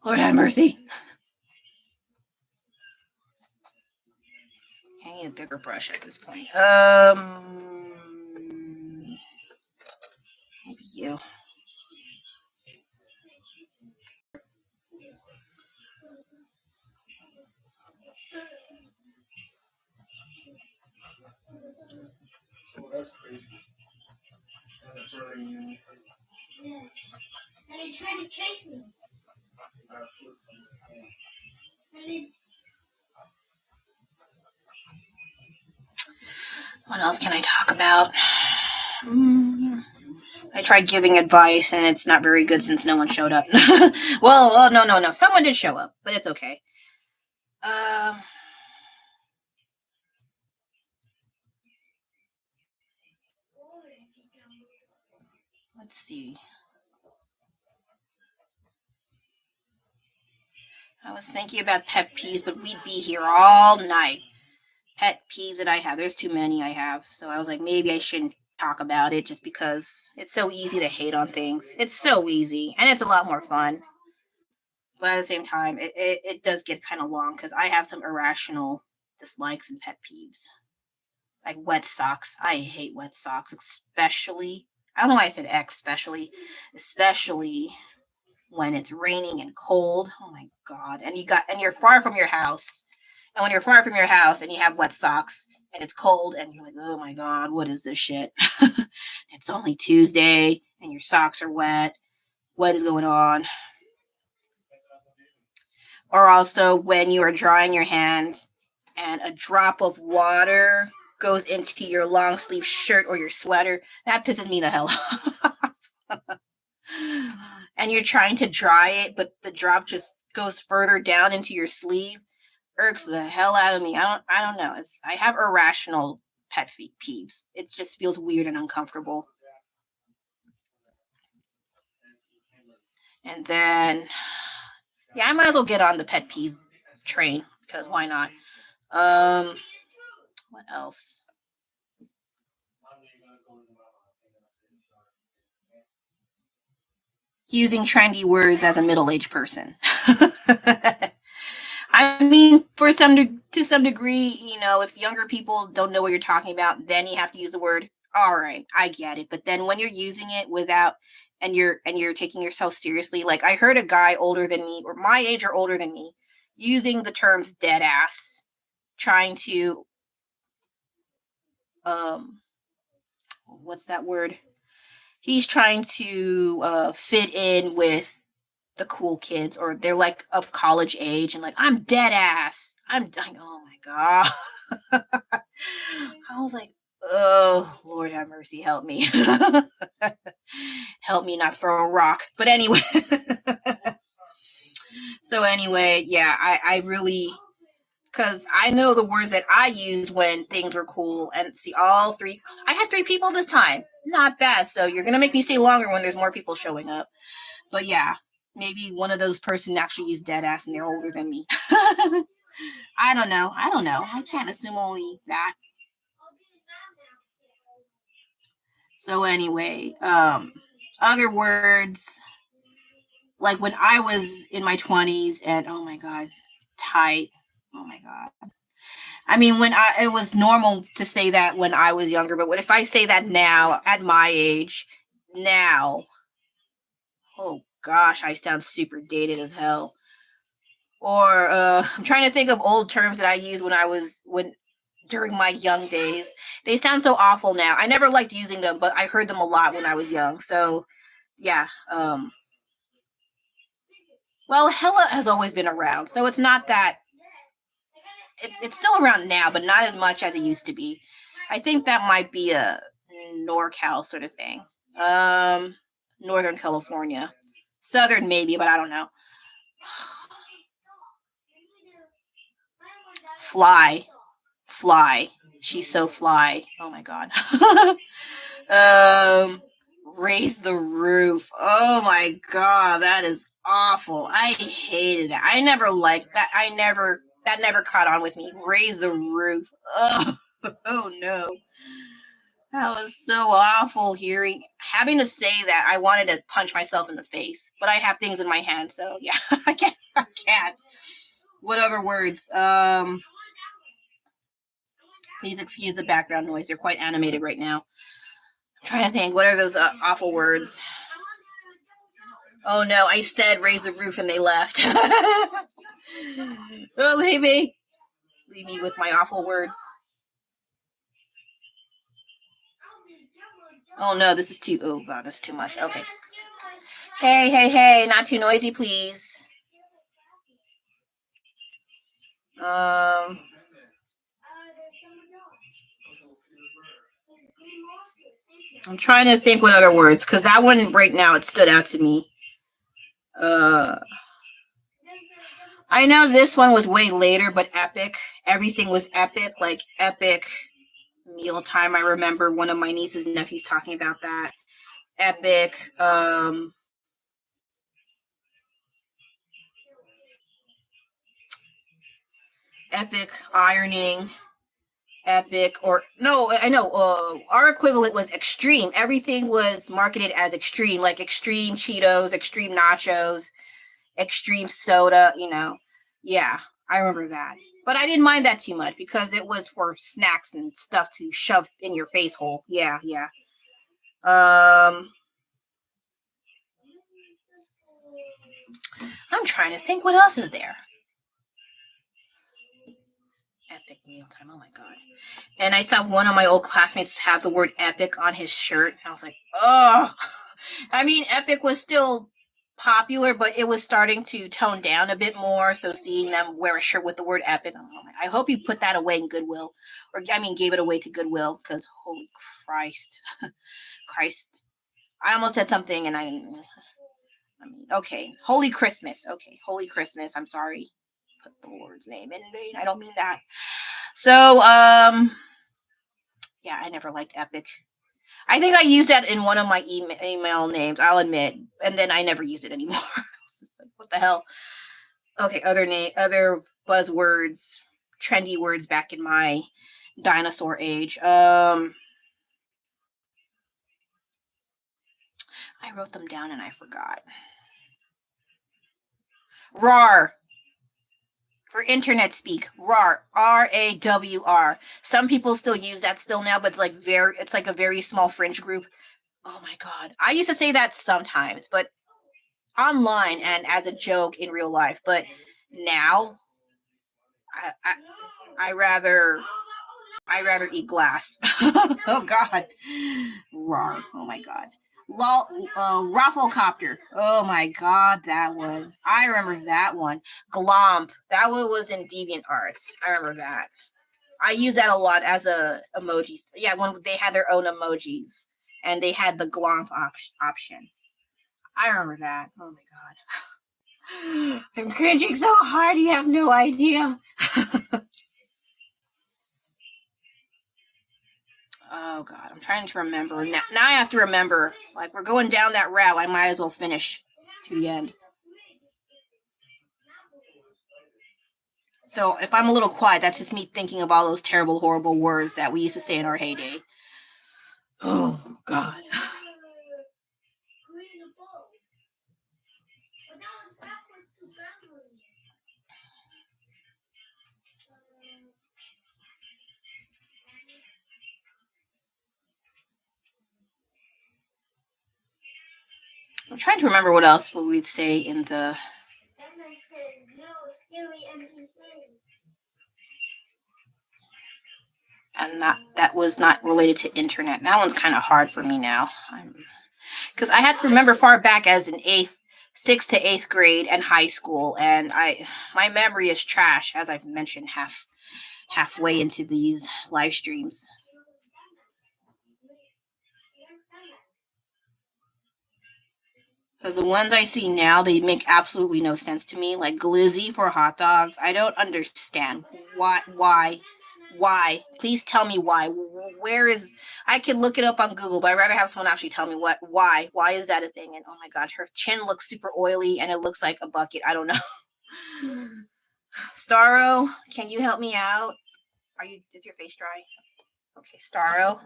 Speaker 1: Lord have mercy. need a bigger brush at this point. Maybe you.
Speaker 2: Oh, that's crazy. Yes. And they tried to chase me.
Speaker 1: What else can I talk about? I tried giving advice, and it's not very good since no one showed up. well, no. Someone did show up, but it's okay. Let's see. I was thinking about pet peeves, but we'd be here all night. Pet peeves that I have. There's too many I have. So I was like, maybe I shouldn't talk about it just because it's so easy to hate on things. It's so easy, and it's a lot more fun. But at the same time, it does get kind of long because I have some irrational dislikes and pet peeves. Like wet socks. I hate wet socks, especially. I don't know why I said especially when it's raining and cold. Oh my god! And you're far from your house. And when you're far from your house and you have wet socks and it's cold and you're like, oh my god, what is this shit? It's only Tuesday and your socks are wet. What is going on? Or also when you are drying your hands and a drop of water goes into your long sleeve shirt or your sweater, that pisses me the hell off. And you're trying to dry it, but the drop just goes further down into your sleeve. Irks the hell out of me. I don't know. I have irrational pet peeves. It just feels weird and uncomfortable. And then, yeah, I might as well get on the pet peeve train because why not? What else? Using trendy words as a middle-aged person. I mean, to some degree, if younger people don't know what you're talking about, then you have to use the word. All right, I get it. But then when you're using it without, and you're taking yourself seriously, like I heard a guy older than me, or my age or older than me, using the terms dead ass, trying to, what's that word? He's trying to fit in with the cool kids, or they're like of college age and like, I'm dead ass. Oh my god. I was like, oh, Lord have mercy, help me. Help me not throw a rock. But anyway. So anyway, yeah, I really, because I know the words that I use when things were cool, and see I had 3 people this time. Not bad. So you're going to make me stay longer when there's more people showing up. But yeah, maybe one of those person actually used dead ass and they're older than me. I don't know. I can't assume only that. So anyway, other words, like when I was in my 20s and oh my god, tight. Oh my god. I mean, it was normal to say that when I was younger, but what if I say that now at my age, now, oh gosh, I sound super dated as hell. Or I'm trying to think of old terms that I used during my young days. They sound so awful now. I never liked using them, but I heard them a lot when I was young. So yeah. Well, hella has always been around, so it's not that it's still around now, but not as much as it used to be. I think that might be a NorCal sort of thing. Northern California. Southern maybe, but I don't know. Fly. She's so fly. Oh my god. Raise the roof. Oh my god, that is awful. I hated that. I never liked that. That never caught on with me. Raise the roof. Oh, oh no. That was so awful having to say that. I wanted to punch myself in the face, but I have things in my hand, so yeah, I can't. What other words? Please excuse the background noise. They're quite animated right now. I'm trying to think. What are those awful words? Oh no, I said raise the roof and they left. Oh, leave me. Leave me with my awful words. Oh no, this is too, oh god, that's too much. Okay. Hey, not too noisy, please. I'm trying to think what other words, because that one right now, it stood out to me. I know this one was way later, but epic. Everything was epic, like epic mealtime. I remember one of my nieces and nephews talking about that. Epic. Epic ironing. Epic, or no, I know. Our equivalent was extreme. Everything was marketed as extreme, like extreme Cheetos, extreme nachos, extreme soda. You know, yeah, I remember that. But I didn't mind that too much because it was for snacks and stuff to shove in your face hole. Yeah. I'm trying to think what else is there. Epic mealtime. Oh my god. And I saw one of my old classmates have the word epic on his shirt. And I was like, oh. I mean, epic was still popular, but it was starting to tone down a bit more. So seeing them wear a shirt with the word epic, I'm like, I hope you put that away in Goodwill. Or, I mean, gave it away to Goodwill, because holy Christ. Christ. I almost said something and I mean, okay. Holy Christmas. Okay. Holy Christmas. I'm sorry. Put the Lord's name in vain. I don't mean that. So, yeah, I never liked epic. I think I used that in one of my email names, I'll admit, and then I never used it anymore. Like, what the hell? Okay, other buzzwords, trendy words back in my dinosaur age. I wrote them down and I forgot. RAR. For internet speak, RAR, RAWR. Some people still use that still now, but it's like a very small fringe group. Oh my god. I used to say that sometimes, but online and as a joke in real life. But now I rather eat glass. Oh god. RAR. Oh my god. Rafflecopter. Oh my god, that one. I remember that one. Glomp. That one was in DeviantArt. I remember that. I use that a lot as a emoji. Yeah, when they had their own emojis and they had the glomp option. I remember that. Oh my god. I'm cringing so hard, you have no idea. Oh god, I'm trying to remember. Now I have to remember. Like, we're going down that route. I might as well finish to the end. So if I'm a little quiet, that's just me thinking of all those terrible, horrible words that we used to say in our heyday. Oh god. I'm trying to remember what else we'd say in the... And that was not related to internet. That one's kind of hard for me now. Because I had to remember far back as in 6th to 8th grade and high school. And my memory is trash, as I've mentioned halfway into these live streams. Because the ones I see now, they make absolutely no sense to me. Like glizzy for hot dogs. I don't understand. Why? Please tell me why. Where is... I can look it up on Google, but I'd rather have someone actually tell me why. Why is that a thing? And oh my god, her chin looks super oily and it looks like a bucket. I don't know. Starro, can you help me out? Is your face dry? Okay, Starro.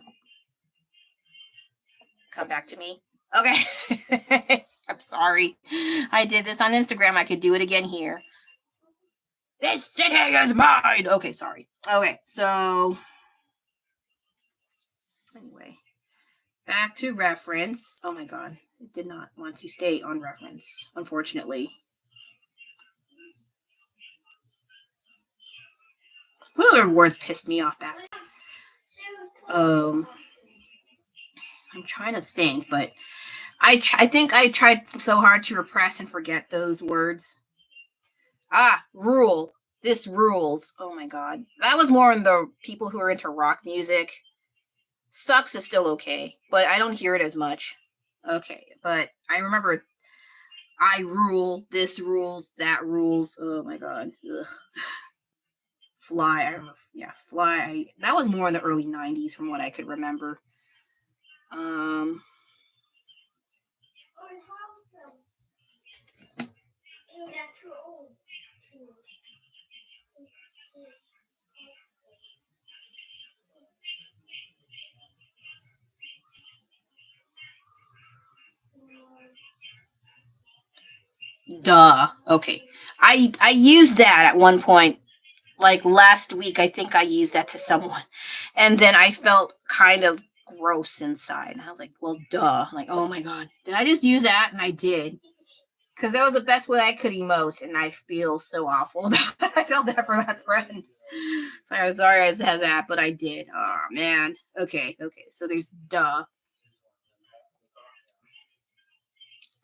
Speaker 1: Come back to me. Okay. I'm sorry. I did this on Instagram. I could do it again here. This city is mine. Okay, sorry. Okay, so Anyway, back to reference. Oh my god, it did not want to stay on reference, unfortunately. What other words pissed me off back? I'm trying to think, but I think I tried so hard to repress and forget those words. Rule. This rules. Oh my god. That was more in the people who are into rock music. Sucks is still okay, but I don't hear it as much. Okay, but I remember I rule, this rules, that rules. Oh my god. Ugh. Fly. I remember, yeah, fly. That was more in the early 90s from what I could remember. Duh. Okay. I used that at one point. Like last week, I think I used that to someone. And then I felt kind of gross inside. And I was like, well, duh. I'm like, oh my God. Did I just use that? And I did. Because that was the best way I could emote. And I feel so awful about that. I felt bad for that friend. So I was sorry I said that, but I did. Oh, man. Okay. So there's duh.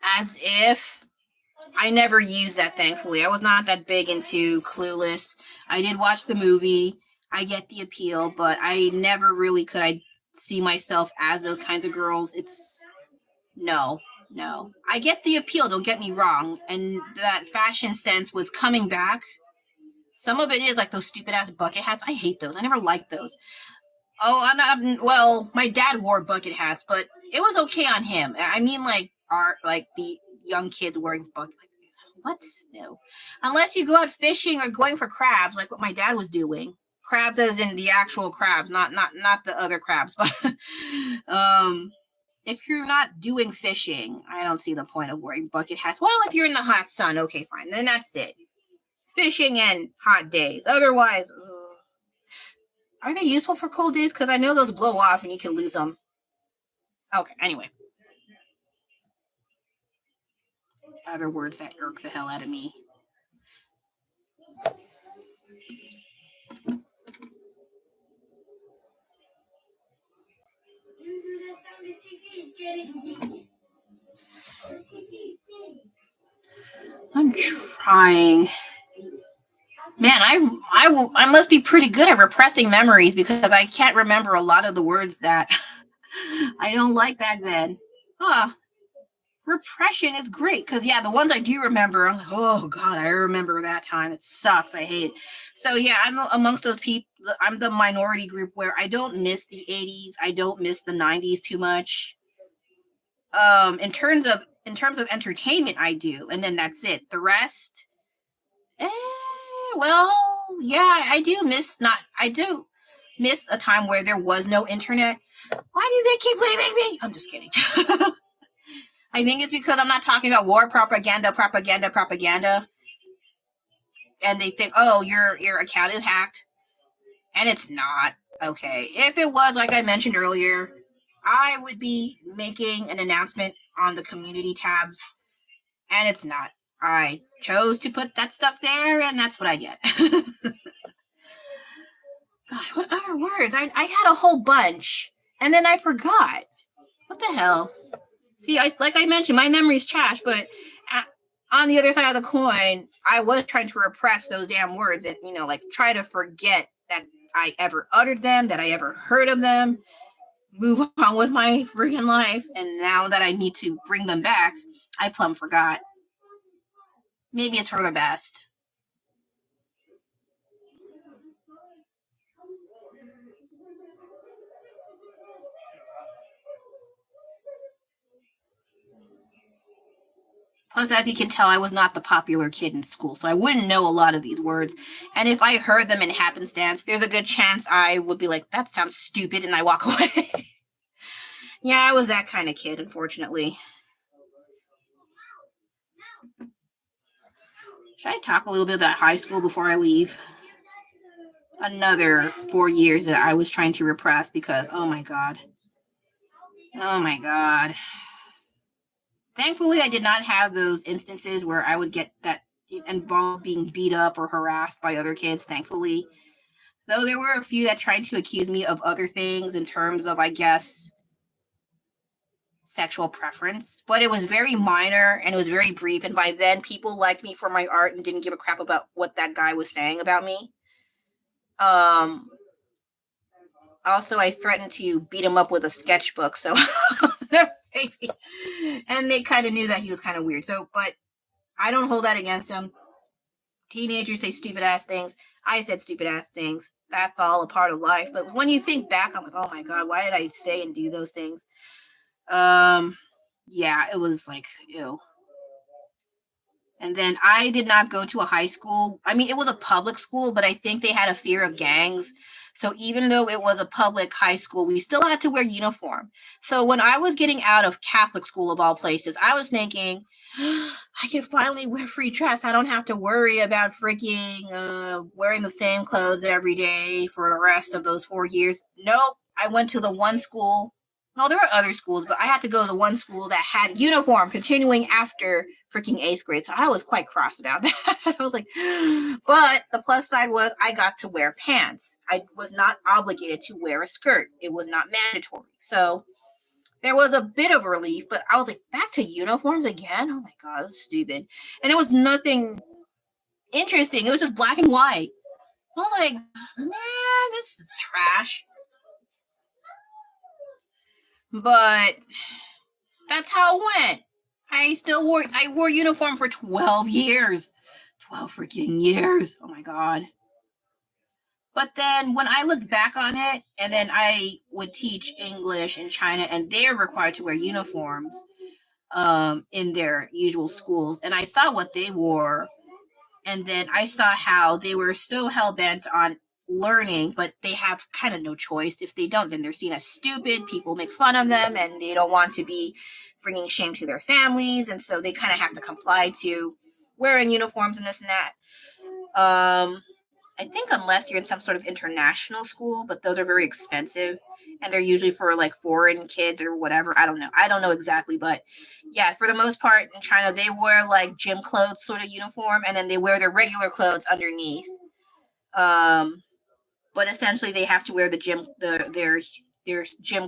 Speaker 1: As if. I never used that, thankfully. I was not that big into Clueless. I did watch the movie. I get the appeal, but I never really could I see myself as those kinds of girls. It's no. I get the appeal, don't get me wrong. And that fashion sense was coming back. Some of it is like those stupid ass bucket hats. I hate those. I never liked those. Oh, well, my dad wore bucket hats, but it was okay on him. I mean, like the young kids wearing bucket. What? No. Unless you go out fishing or going for crabs, like what my dad was doing. Crabs as in the actual crabs, not the other crabs. But if you're not doing fishing, I don't see the point of wearing bucket hats. Well, if you're in the hot sun, okay, fine. Then that's it. Fishing and hot days. Otherwise, are they useful for cold days? Because I know those blow off and you can lose them. Okay, anyway. Other words that irk the hell out of me. I'm trying. Man, I must be pretty good at repressing memories because I can't remember a lot of the words that I don't like back then. Repression is great because the ones I do remember, I'm like, oh god, I remember that time. It sucks. I hate it. So yeah, I'm amongst those people. I'm the minority group where I don't miss the 80s. I don't miss the 90s too much. In terms of entertainment, I do, and then that's it. The rest, well, yeah, I do miss a time where there was no internet. Why do they keep leaving me? I'm just kidding. I think it's because I'm not talking about war propaganda, and they think, oh, your account is hacked, and it's not. Okay, if it was, like I mentioned earlier, I would be making an announcement on the community tabs, and it's not. I chose to put that stuff there, and that's what I get. Gosh, what other words? I had a whole bunch, and then I forgot. What the hell? See, like I mentioned, my memory's trash, but on the other side of the coin, I was trying to repress those damn words and, like try to forget that I ever uttered them, that I ever heard of them, move on with my freaking life. And now that I need to bring them back, I plumb forgot. Maybe it's for the best. Plus, as you can tell, I was not the popular kid in school, so I wouldn't know a lot of these words. And if I heard them in happenstance, there's a good chance I would be like, that sounds stupid, and I walk away. Yeah, I was that kind of kid, unfortunately. Should I talk a little bit about high school before I leave? Another 4 years that I was trying to repress because, oh my God. Oh my God. Thankfully, I did not have those instances where I would get that involved being beat up or harassed by other kids, thankfully. Though there were a few that tried to accuse me of other things in terms of, I guess, sexual preference. But it was very minor and it was very brief. And by then, people liked me for my art and didn't give a crap about what that guy was saying about me. Also, I threatened to beat him up with a sketchbook. So, and they kind of knew that he was kind of weird. So, but I don't hold that against him. Teenagers say stupid ass things. I said stupid ass things. That's all a part of life. But when you think back, I'm like, oh my God, why did I say and do those things? Yeah, it was like, ew. And then I did not go to a high school. I mean, it was a public school, but I think they had a fear of gangs. So even though it was a public high school, we still had to wear uniform. So when I was getting out of Catholic school of all places, I was thinking, I can finally wear free dress. I don't have to worry about freaking wearing the same clothes every day for the rest of those 4 years. Nope. I went to the one school. No, there were other schools, but I had to go to the one school that had uniform continuing after freaking 8th grade. So I was quite cross about that. I was like, but the plus side was I got to wear pants. I was not obligated to wear a skirt. It was not mandatory. So there was a bit of relief, but I was like, back to uniforms again? Oh my God, this is stupid. And it was nothing interesting. It was just black and white. I was like, man, this is trash. But that's how it went. I wore uniform for 12 years. 12 freaking years. Oh my God. But then when I looked back on it, and then I would teach English in China, and they're required to wear uniforms in their usual schools. And I saw what they wore. And then I saw how they were so hell-bent on learning, but they have kind of no choice. If they don't, then they're seen as stupid. People make fun of them, and they don't want to be bringing shame to their families. And so they kind of have to comply to wearing uniforms and this and that. I think unless you're in some sort of international school, but those are very expensive. And they're usually for like foreign kids or whatever. I don't know. I don't know exactly. But yeah, for the most part in China, they wear like gym clothes sort of uniform. And then they wear their regular clothes underneath. But essentially they have to wear their gym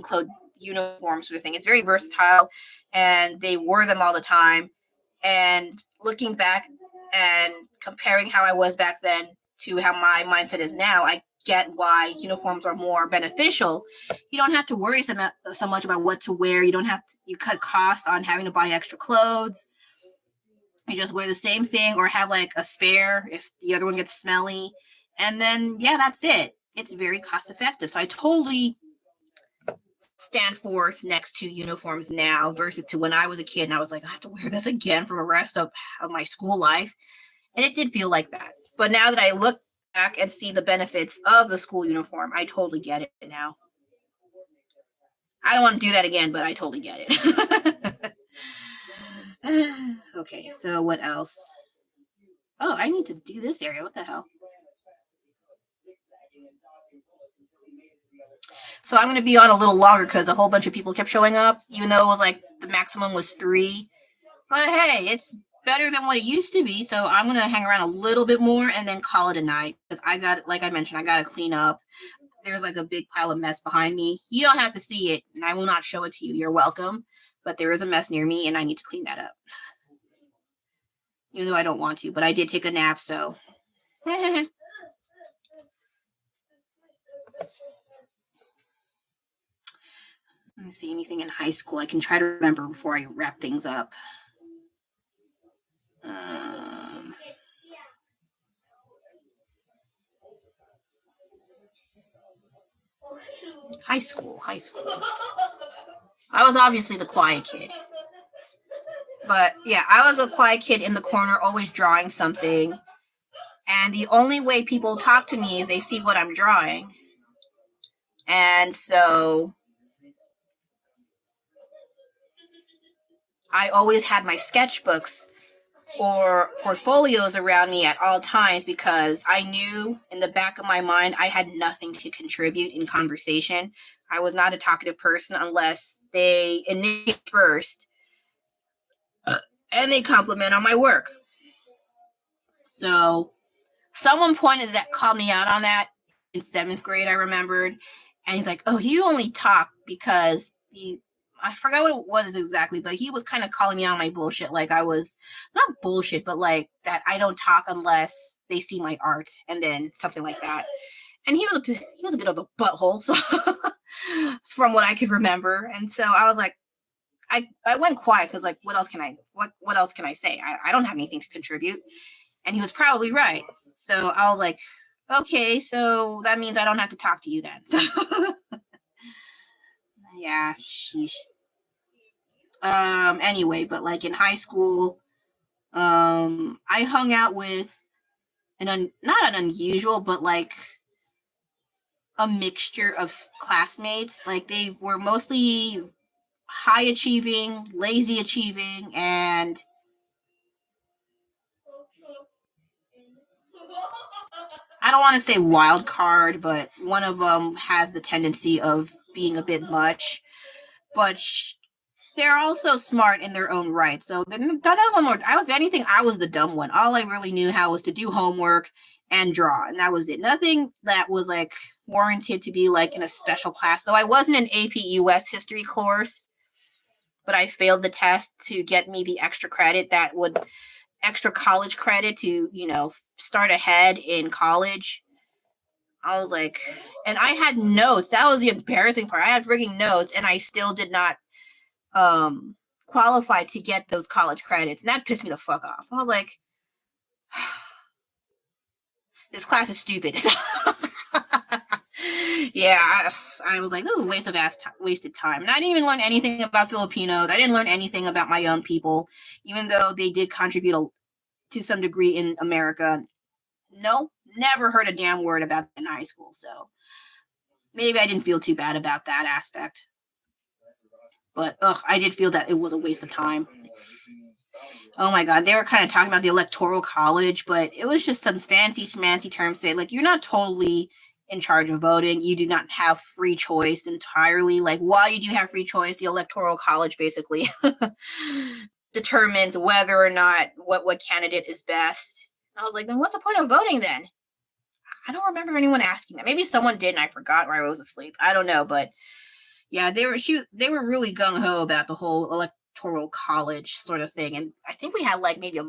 Speaker 1: clothes uniform sort of thing. It's very versatile. And they wore them all the time. And looking back and comparing how I was back then to how my mindset is now, I get why uniforms are more beneficial. You don't have to worry so much about what to wear. You cut costs on having to buy extra clothes. You just wear the same thing or have like a spare if the other one gets smelly. And then, yeah, that's it. It's very cost effective. So I totally stand forth next to uniforms now versus to when I was a kid and I was like, I have to wear this again for the rest of my school life. And it did feel like that. But now that I look back and see the benefits of the school uniform, I totally get it now. I don't want to do that again, but I totally get it. Okay, so what else? Oh, I need to do this area. What the hell? So I'm going to be on a little longer because a whole bunch of people kept showing up, even though it was like the maximum was 3. But hey, it's better than what it used to be. So I'm going to hang around a little bit more and then call it a night. Because like I mentioned, I got to clean up. There's like a big pile of mess behind me. You don't have to see it, and I will not show it to you. You're welcome. But there is a mess near me, and I need to clean that up. Even though I don't want to, but I did take a nap, so. Let me see anything in high school I can try to remember before I wrap things up. High school. I was obviously the quiet kid. But yeah, I was a quiet kid in the corner, always drawing something. And the only way people talk to me is they see what I'm drawing. And so I always had my sketchbooks or portfolios around me at all times, because I knew in the back of my mind I had nothing to contribute in conversation. I was not a talkative person unless they initiate first and they compliment on my work. So someone called me out on that in 7th grade, I remembered. And he's like, oh, you only talk because I forgot what it was exactly, but he was kind of calling me on my bullshit. Like I was not bullshit, but like that I don't talk unless they see my art, and then something like that. And he was a bit of a butthole, so from what I could remember. And so I was like, I went quiet because like what else can I say? I don't have anything to contribute. And he was probably right. So I was like, okay, so that means I don't have to talk to you then. So yeah, sheesh. Anyway, but like in high school, I hung out with not an unusual, but like a mixture of classmates. Like they were mostly high achieving, lazy achieving, and I don't want to say wild card, but one of them has the tendency of being a bit much. But they're also smart in their own right. So none of them were. If anything, I was the dumb one. All I really knew how was to do homework and draw, and that was it. Nothing that was like warranted to be like in a special class. Though I was in an AP US history course, but I failed the test to get me the extra credit that would extra college credit to, start ahead in college. I was like, and I had notes. That was the embarrassing part. I had freaking notes, and I still did not qualify to get those college credits. And that pissed me the fuck off. I was like, this class is stupid. Yeah, I was like, this is a wasted time. And I didn't even learn anything about Filipinos. I didn't learn anything about my own people, even though they did contribute to some degree in America. No, never heard a damn word about it in high school. So maybe I didn't feel too bad about that aspect. But I did feel that it was a waste of time. Oh my God, they were kind of talking about the electoral college, but it was just some fancy schmancy terms say like you're not totally in charge of voting. You do not have free choice entirely. Like while you do have free choice, the electoral college basically determines whether or not what candidate is best. I was like, then what's the point of voting then? I don't remember anyone asking that. Maybe someone did and I forgot or I was asleep. I don't know, but yeah, they were really gung ho about the whole electoral college sort of thing, and I think we had like maybe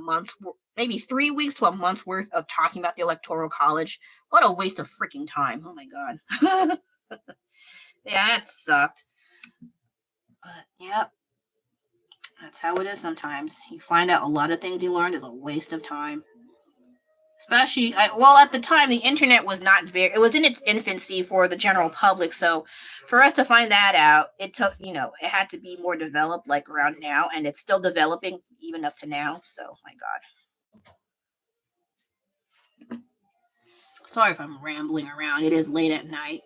Speaker 1: 3 weeks to a month's worth of talking about the electoral college. What a waste of freaking time! Oh my God. Yeah, that sucked. But yeah, that's how it is sometimes. You find out a lot of things you learned is a waste of time. Especially, at the time, the internet was it was in its infancy for the general public. So for us to find that out, it took, it had to be more developed like around now. And it's still developing even up to now. So, my God. Sorry if I'm rambling around. It is late at night.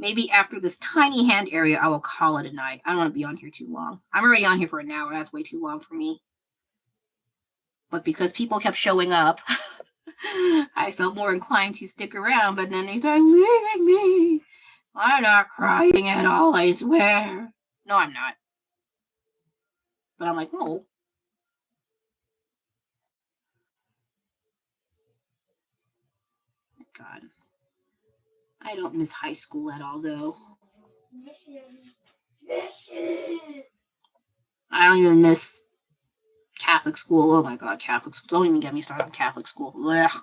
Speaker 1: Maybe after this tiny hand area, I will call it a night. I don't want to be on here too long. I'm already on here for an hour. That's way too long for me. But because people kept showing up, I felt more inclined to stick around, but then they started leaving me. I'm not crying at all, I swear. No, I'm not. But I'm like, oh. God. I don't miss high school at all, though. I don't even miss Catholic school. Oh my God, Catholic school. Don't even get me started on Catholic school. Blech.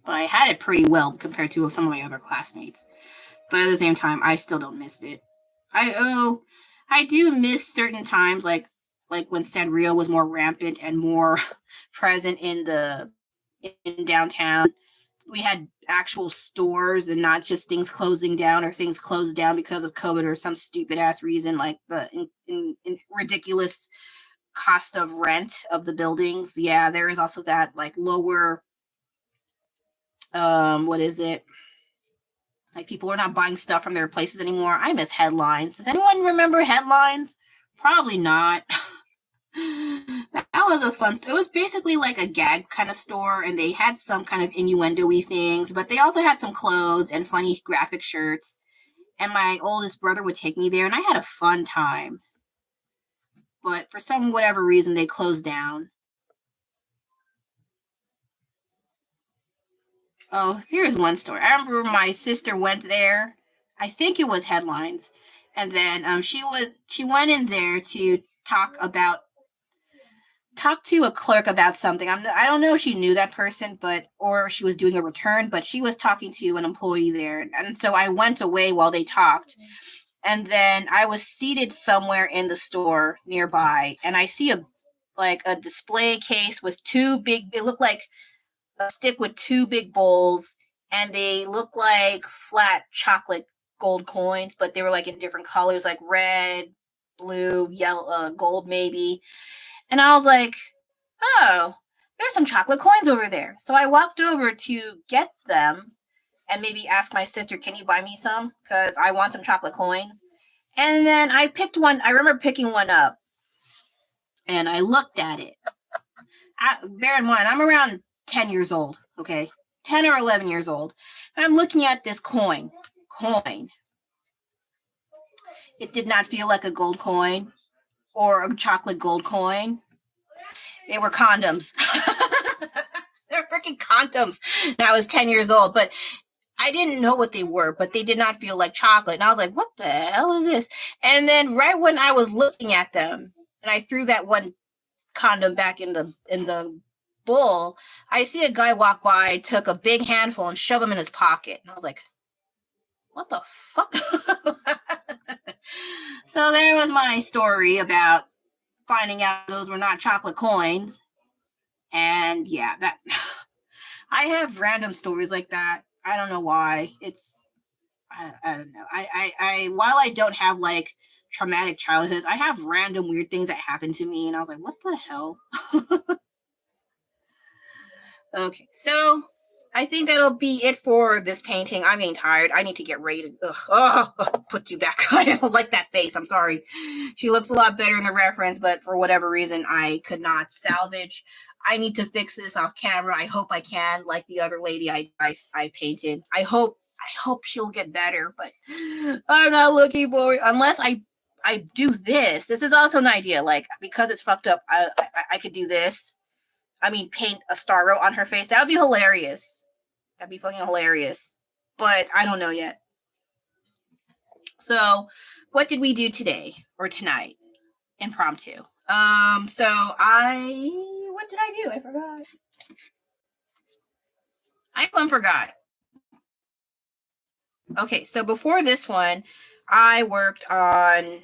Speaker 1: But I had it pretty well compared to some of my other classmates. But at the same time, I still don't miss it. I do miss certain times, like when Sanrio was more rampant and more present in downtown. We had actual stores and not just things closing down or things closed down because of COVID or some stupid ass reason, like the ridiculous cost of rent of the buildings. Yeah, there is also that like lower, what is it? Like, people are not buying stuff from their places anymore. I miss headlines. Does anyone remember headlines? Probably not. That was a fun store. It was basically like a gag kind of store, and they had some kind of innuendo-y things, but they also had some clothes and funny graphic shirts. And my oldest brother would take me there, and I had a fun time. But for some whatever reason, they closed down. Oh, here's one story. I remember my sister went there. I think it was headlines, and then she went in there to talk to a clerk about something. I don't know if she knew that person, or she was doing a return, but she was talking to an employee there. And so I went away while they talked. And then I was seated somewhere in the store nearby, and I see a display case with they look like a stick with two big bowls, and they look like flat chocolate gold coins, but they were like in different colors, like red, blue, yellow, gold maybe. And I was like, oh, there's some chocolate coins over there. So I walked over to get them and maybe ask my sister, can you buy me some? Because I want some chocolate coins. And then I picked one. I remember picking one up. And I looked at it. Bear in mind, I'm around 10 years old, okay? 10 or 11 years old. And I'm looking at this coin. It did not feel like a gold coin or a chocolate gold coin. They were condoms. They're freaking condoms. And I was 10 years old, but I didn't know what they were, but they did not feel like chocolate. And I was like, what the hell is this? And then right when I was looking at them, and I threw that one condom back in the bowl, I see a guy walk by, took a big handful and shoved them in his pocket. And I was like, what the fuck? So there was my story about finding out those were not chocolate coins. And yeah, that I have random stories like that. I don't know why. I don't know. I while I don't have like traumatic childhoods, I have random weird things that happen to me, and I was like, what the hell? Okay, so I think that'll be it for this painting. I'm getting tired. I need to get ready to put you back. I don't like that face. I'm sorry. She looks a lot better in the reference, but for whatever reason, I could not salvage. I need to fix this off camera. I hope I can, like the other lady I painted. I hope she'll get better, but I'm not looking for it unless I do this. This is also an idea. Like, because it's fucked up, I could do this. I mean, paint a starro on her face. That would be hilarious. That'd be fucking hilarious. But I don't know yet. So, what did we do today or tonight? Impromptu. What did I do? I forgot. I forgot. Okay, so before this one, I worked on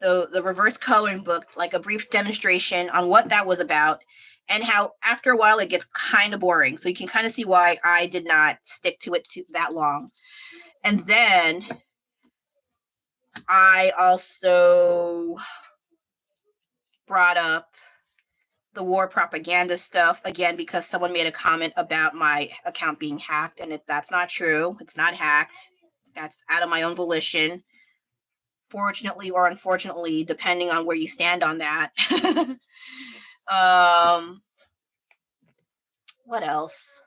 Speaker 1: the reverse coloring book, like a brief demonstration on what that was about, and how after a while it gets kind of boring. So you can kind of see why I did not stick to it that long. And then I also brought up the war propaganda stuff again because someone made a comment about my account being hacked, and that's not true. It's not hacked. That's out of my own volition. Fortunately or unfortunately, depending on where you stand on that. What else?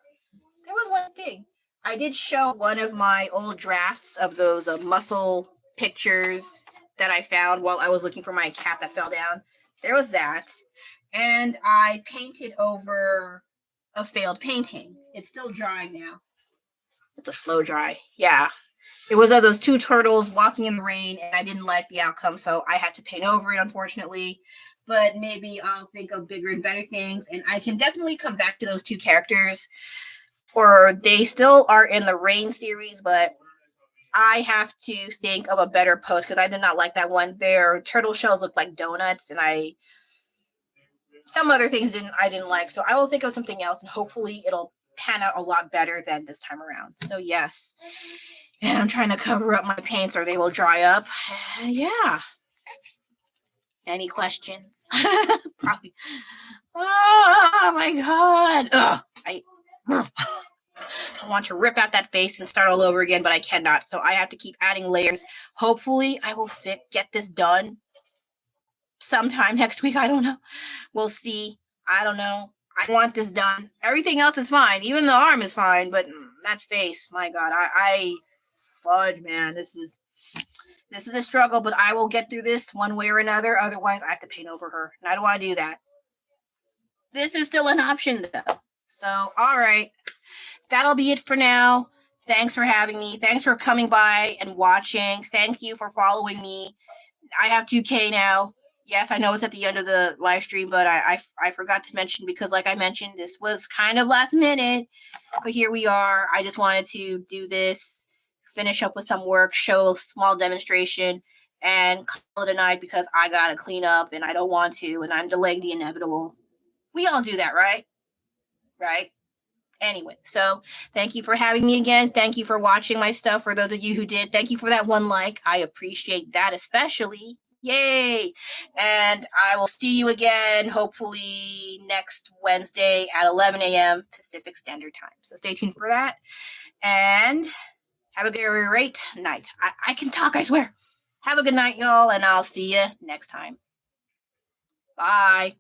Speaker 1: There was one thing. I did show one of my old drafts of those muscle pictures that I found while I was looking for my cat that fell down. There was that. And I painted over a failed painting. It's still drying now. It's a slow dry. Yeah. It was of those two turtles walking in the rain, and I didn't like the outcome, so I had to paint over it, unfortunately. But maybe I'll think of bigger and better things, and I can definitely come back to those two characters, or they still are in the Rain series, but I have to think of a better post because I did not like that one. Their turtle shells look like donuts, and some other things I didn't like, so I will think of something else, and hopefully it'll pan out a lot better than this time around. So yes. And I'm trying to cover up my paints or they will dry up. Yeah. Any questions? Probably. Oh my God. Ugh. I want to rip out that face and start all over again, but I cannot. So I have to keep adding layers. Hopefully I will get this done sometime next week. I don't know. We'll see. I don't know. I want this done. Everything else is fine. Even the arm is fine, but that face, my God, I fudge, man. This is a struggle, but I will get through this one way or another. Otherwise, I have to paint over her. And I don't want to do that. This is still an option, though. So, all right. That'll be it for now. Thanks for having me. Thanks for coming by and watching. Thank you for following me. I have 2K now. Yes, I know it's at the end of the live stream, but I forgot to mention, because like I mentioned, this was kind of last minute. But here we are. I just wanted to do this, finish up with some work, show a small demonstration, and call it a night, because I got to clean up and I don't want to, and I'm delaying the inevitable. We all do that, right? Right? Anyway, so thank you for having me again. Thank you for watching my stuff. For those of you who did, thank you for that one like. I appreciate that especially. Yay! And I will see you again, hopefully next Wednesday at 11 a.m. Pacific Standard Time. So stay tuned for that. And have a great night. I can talk, I swear. Have a good night, y'all, and I'll see you next time. Bye.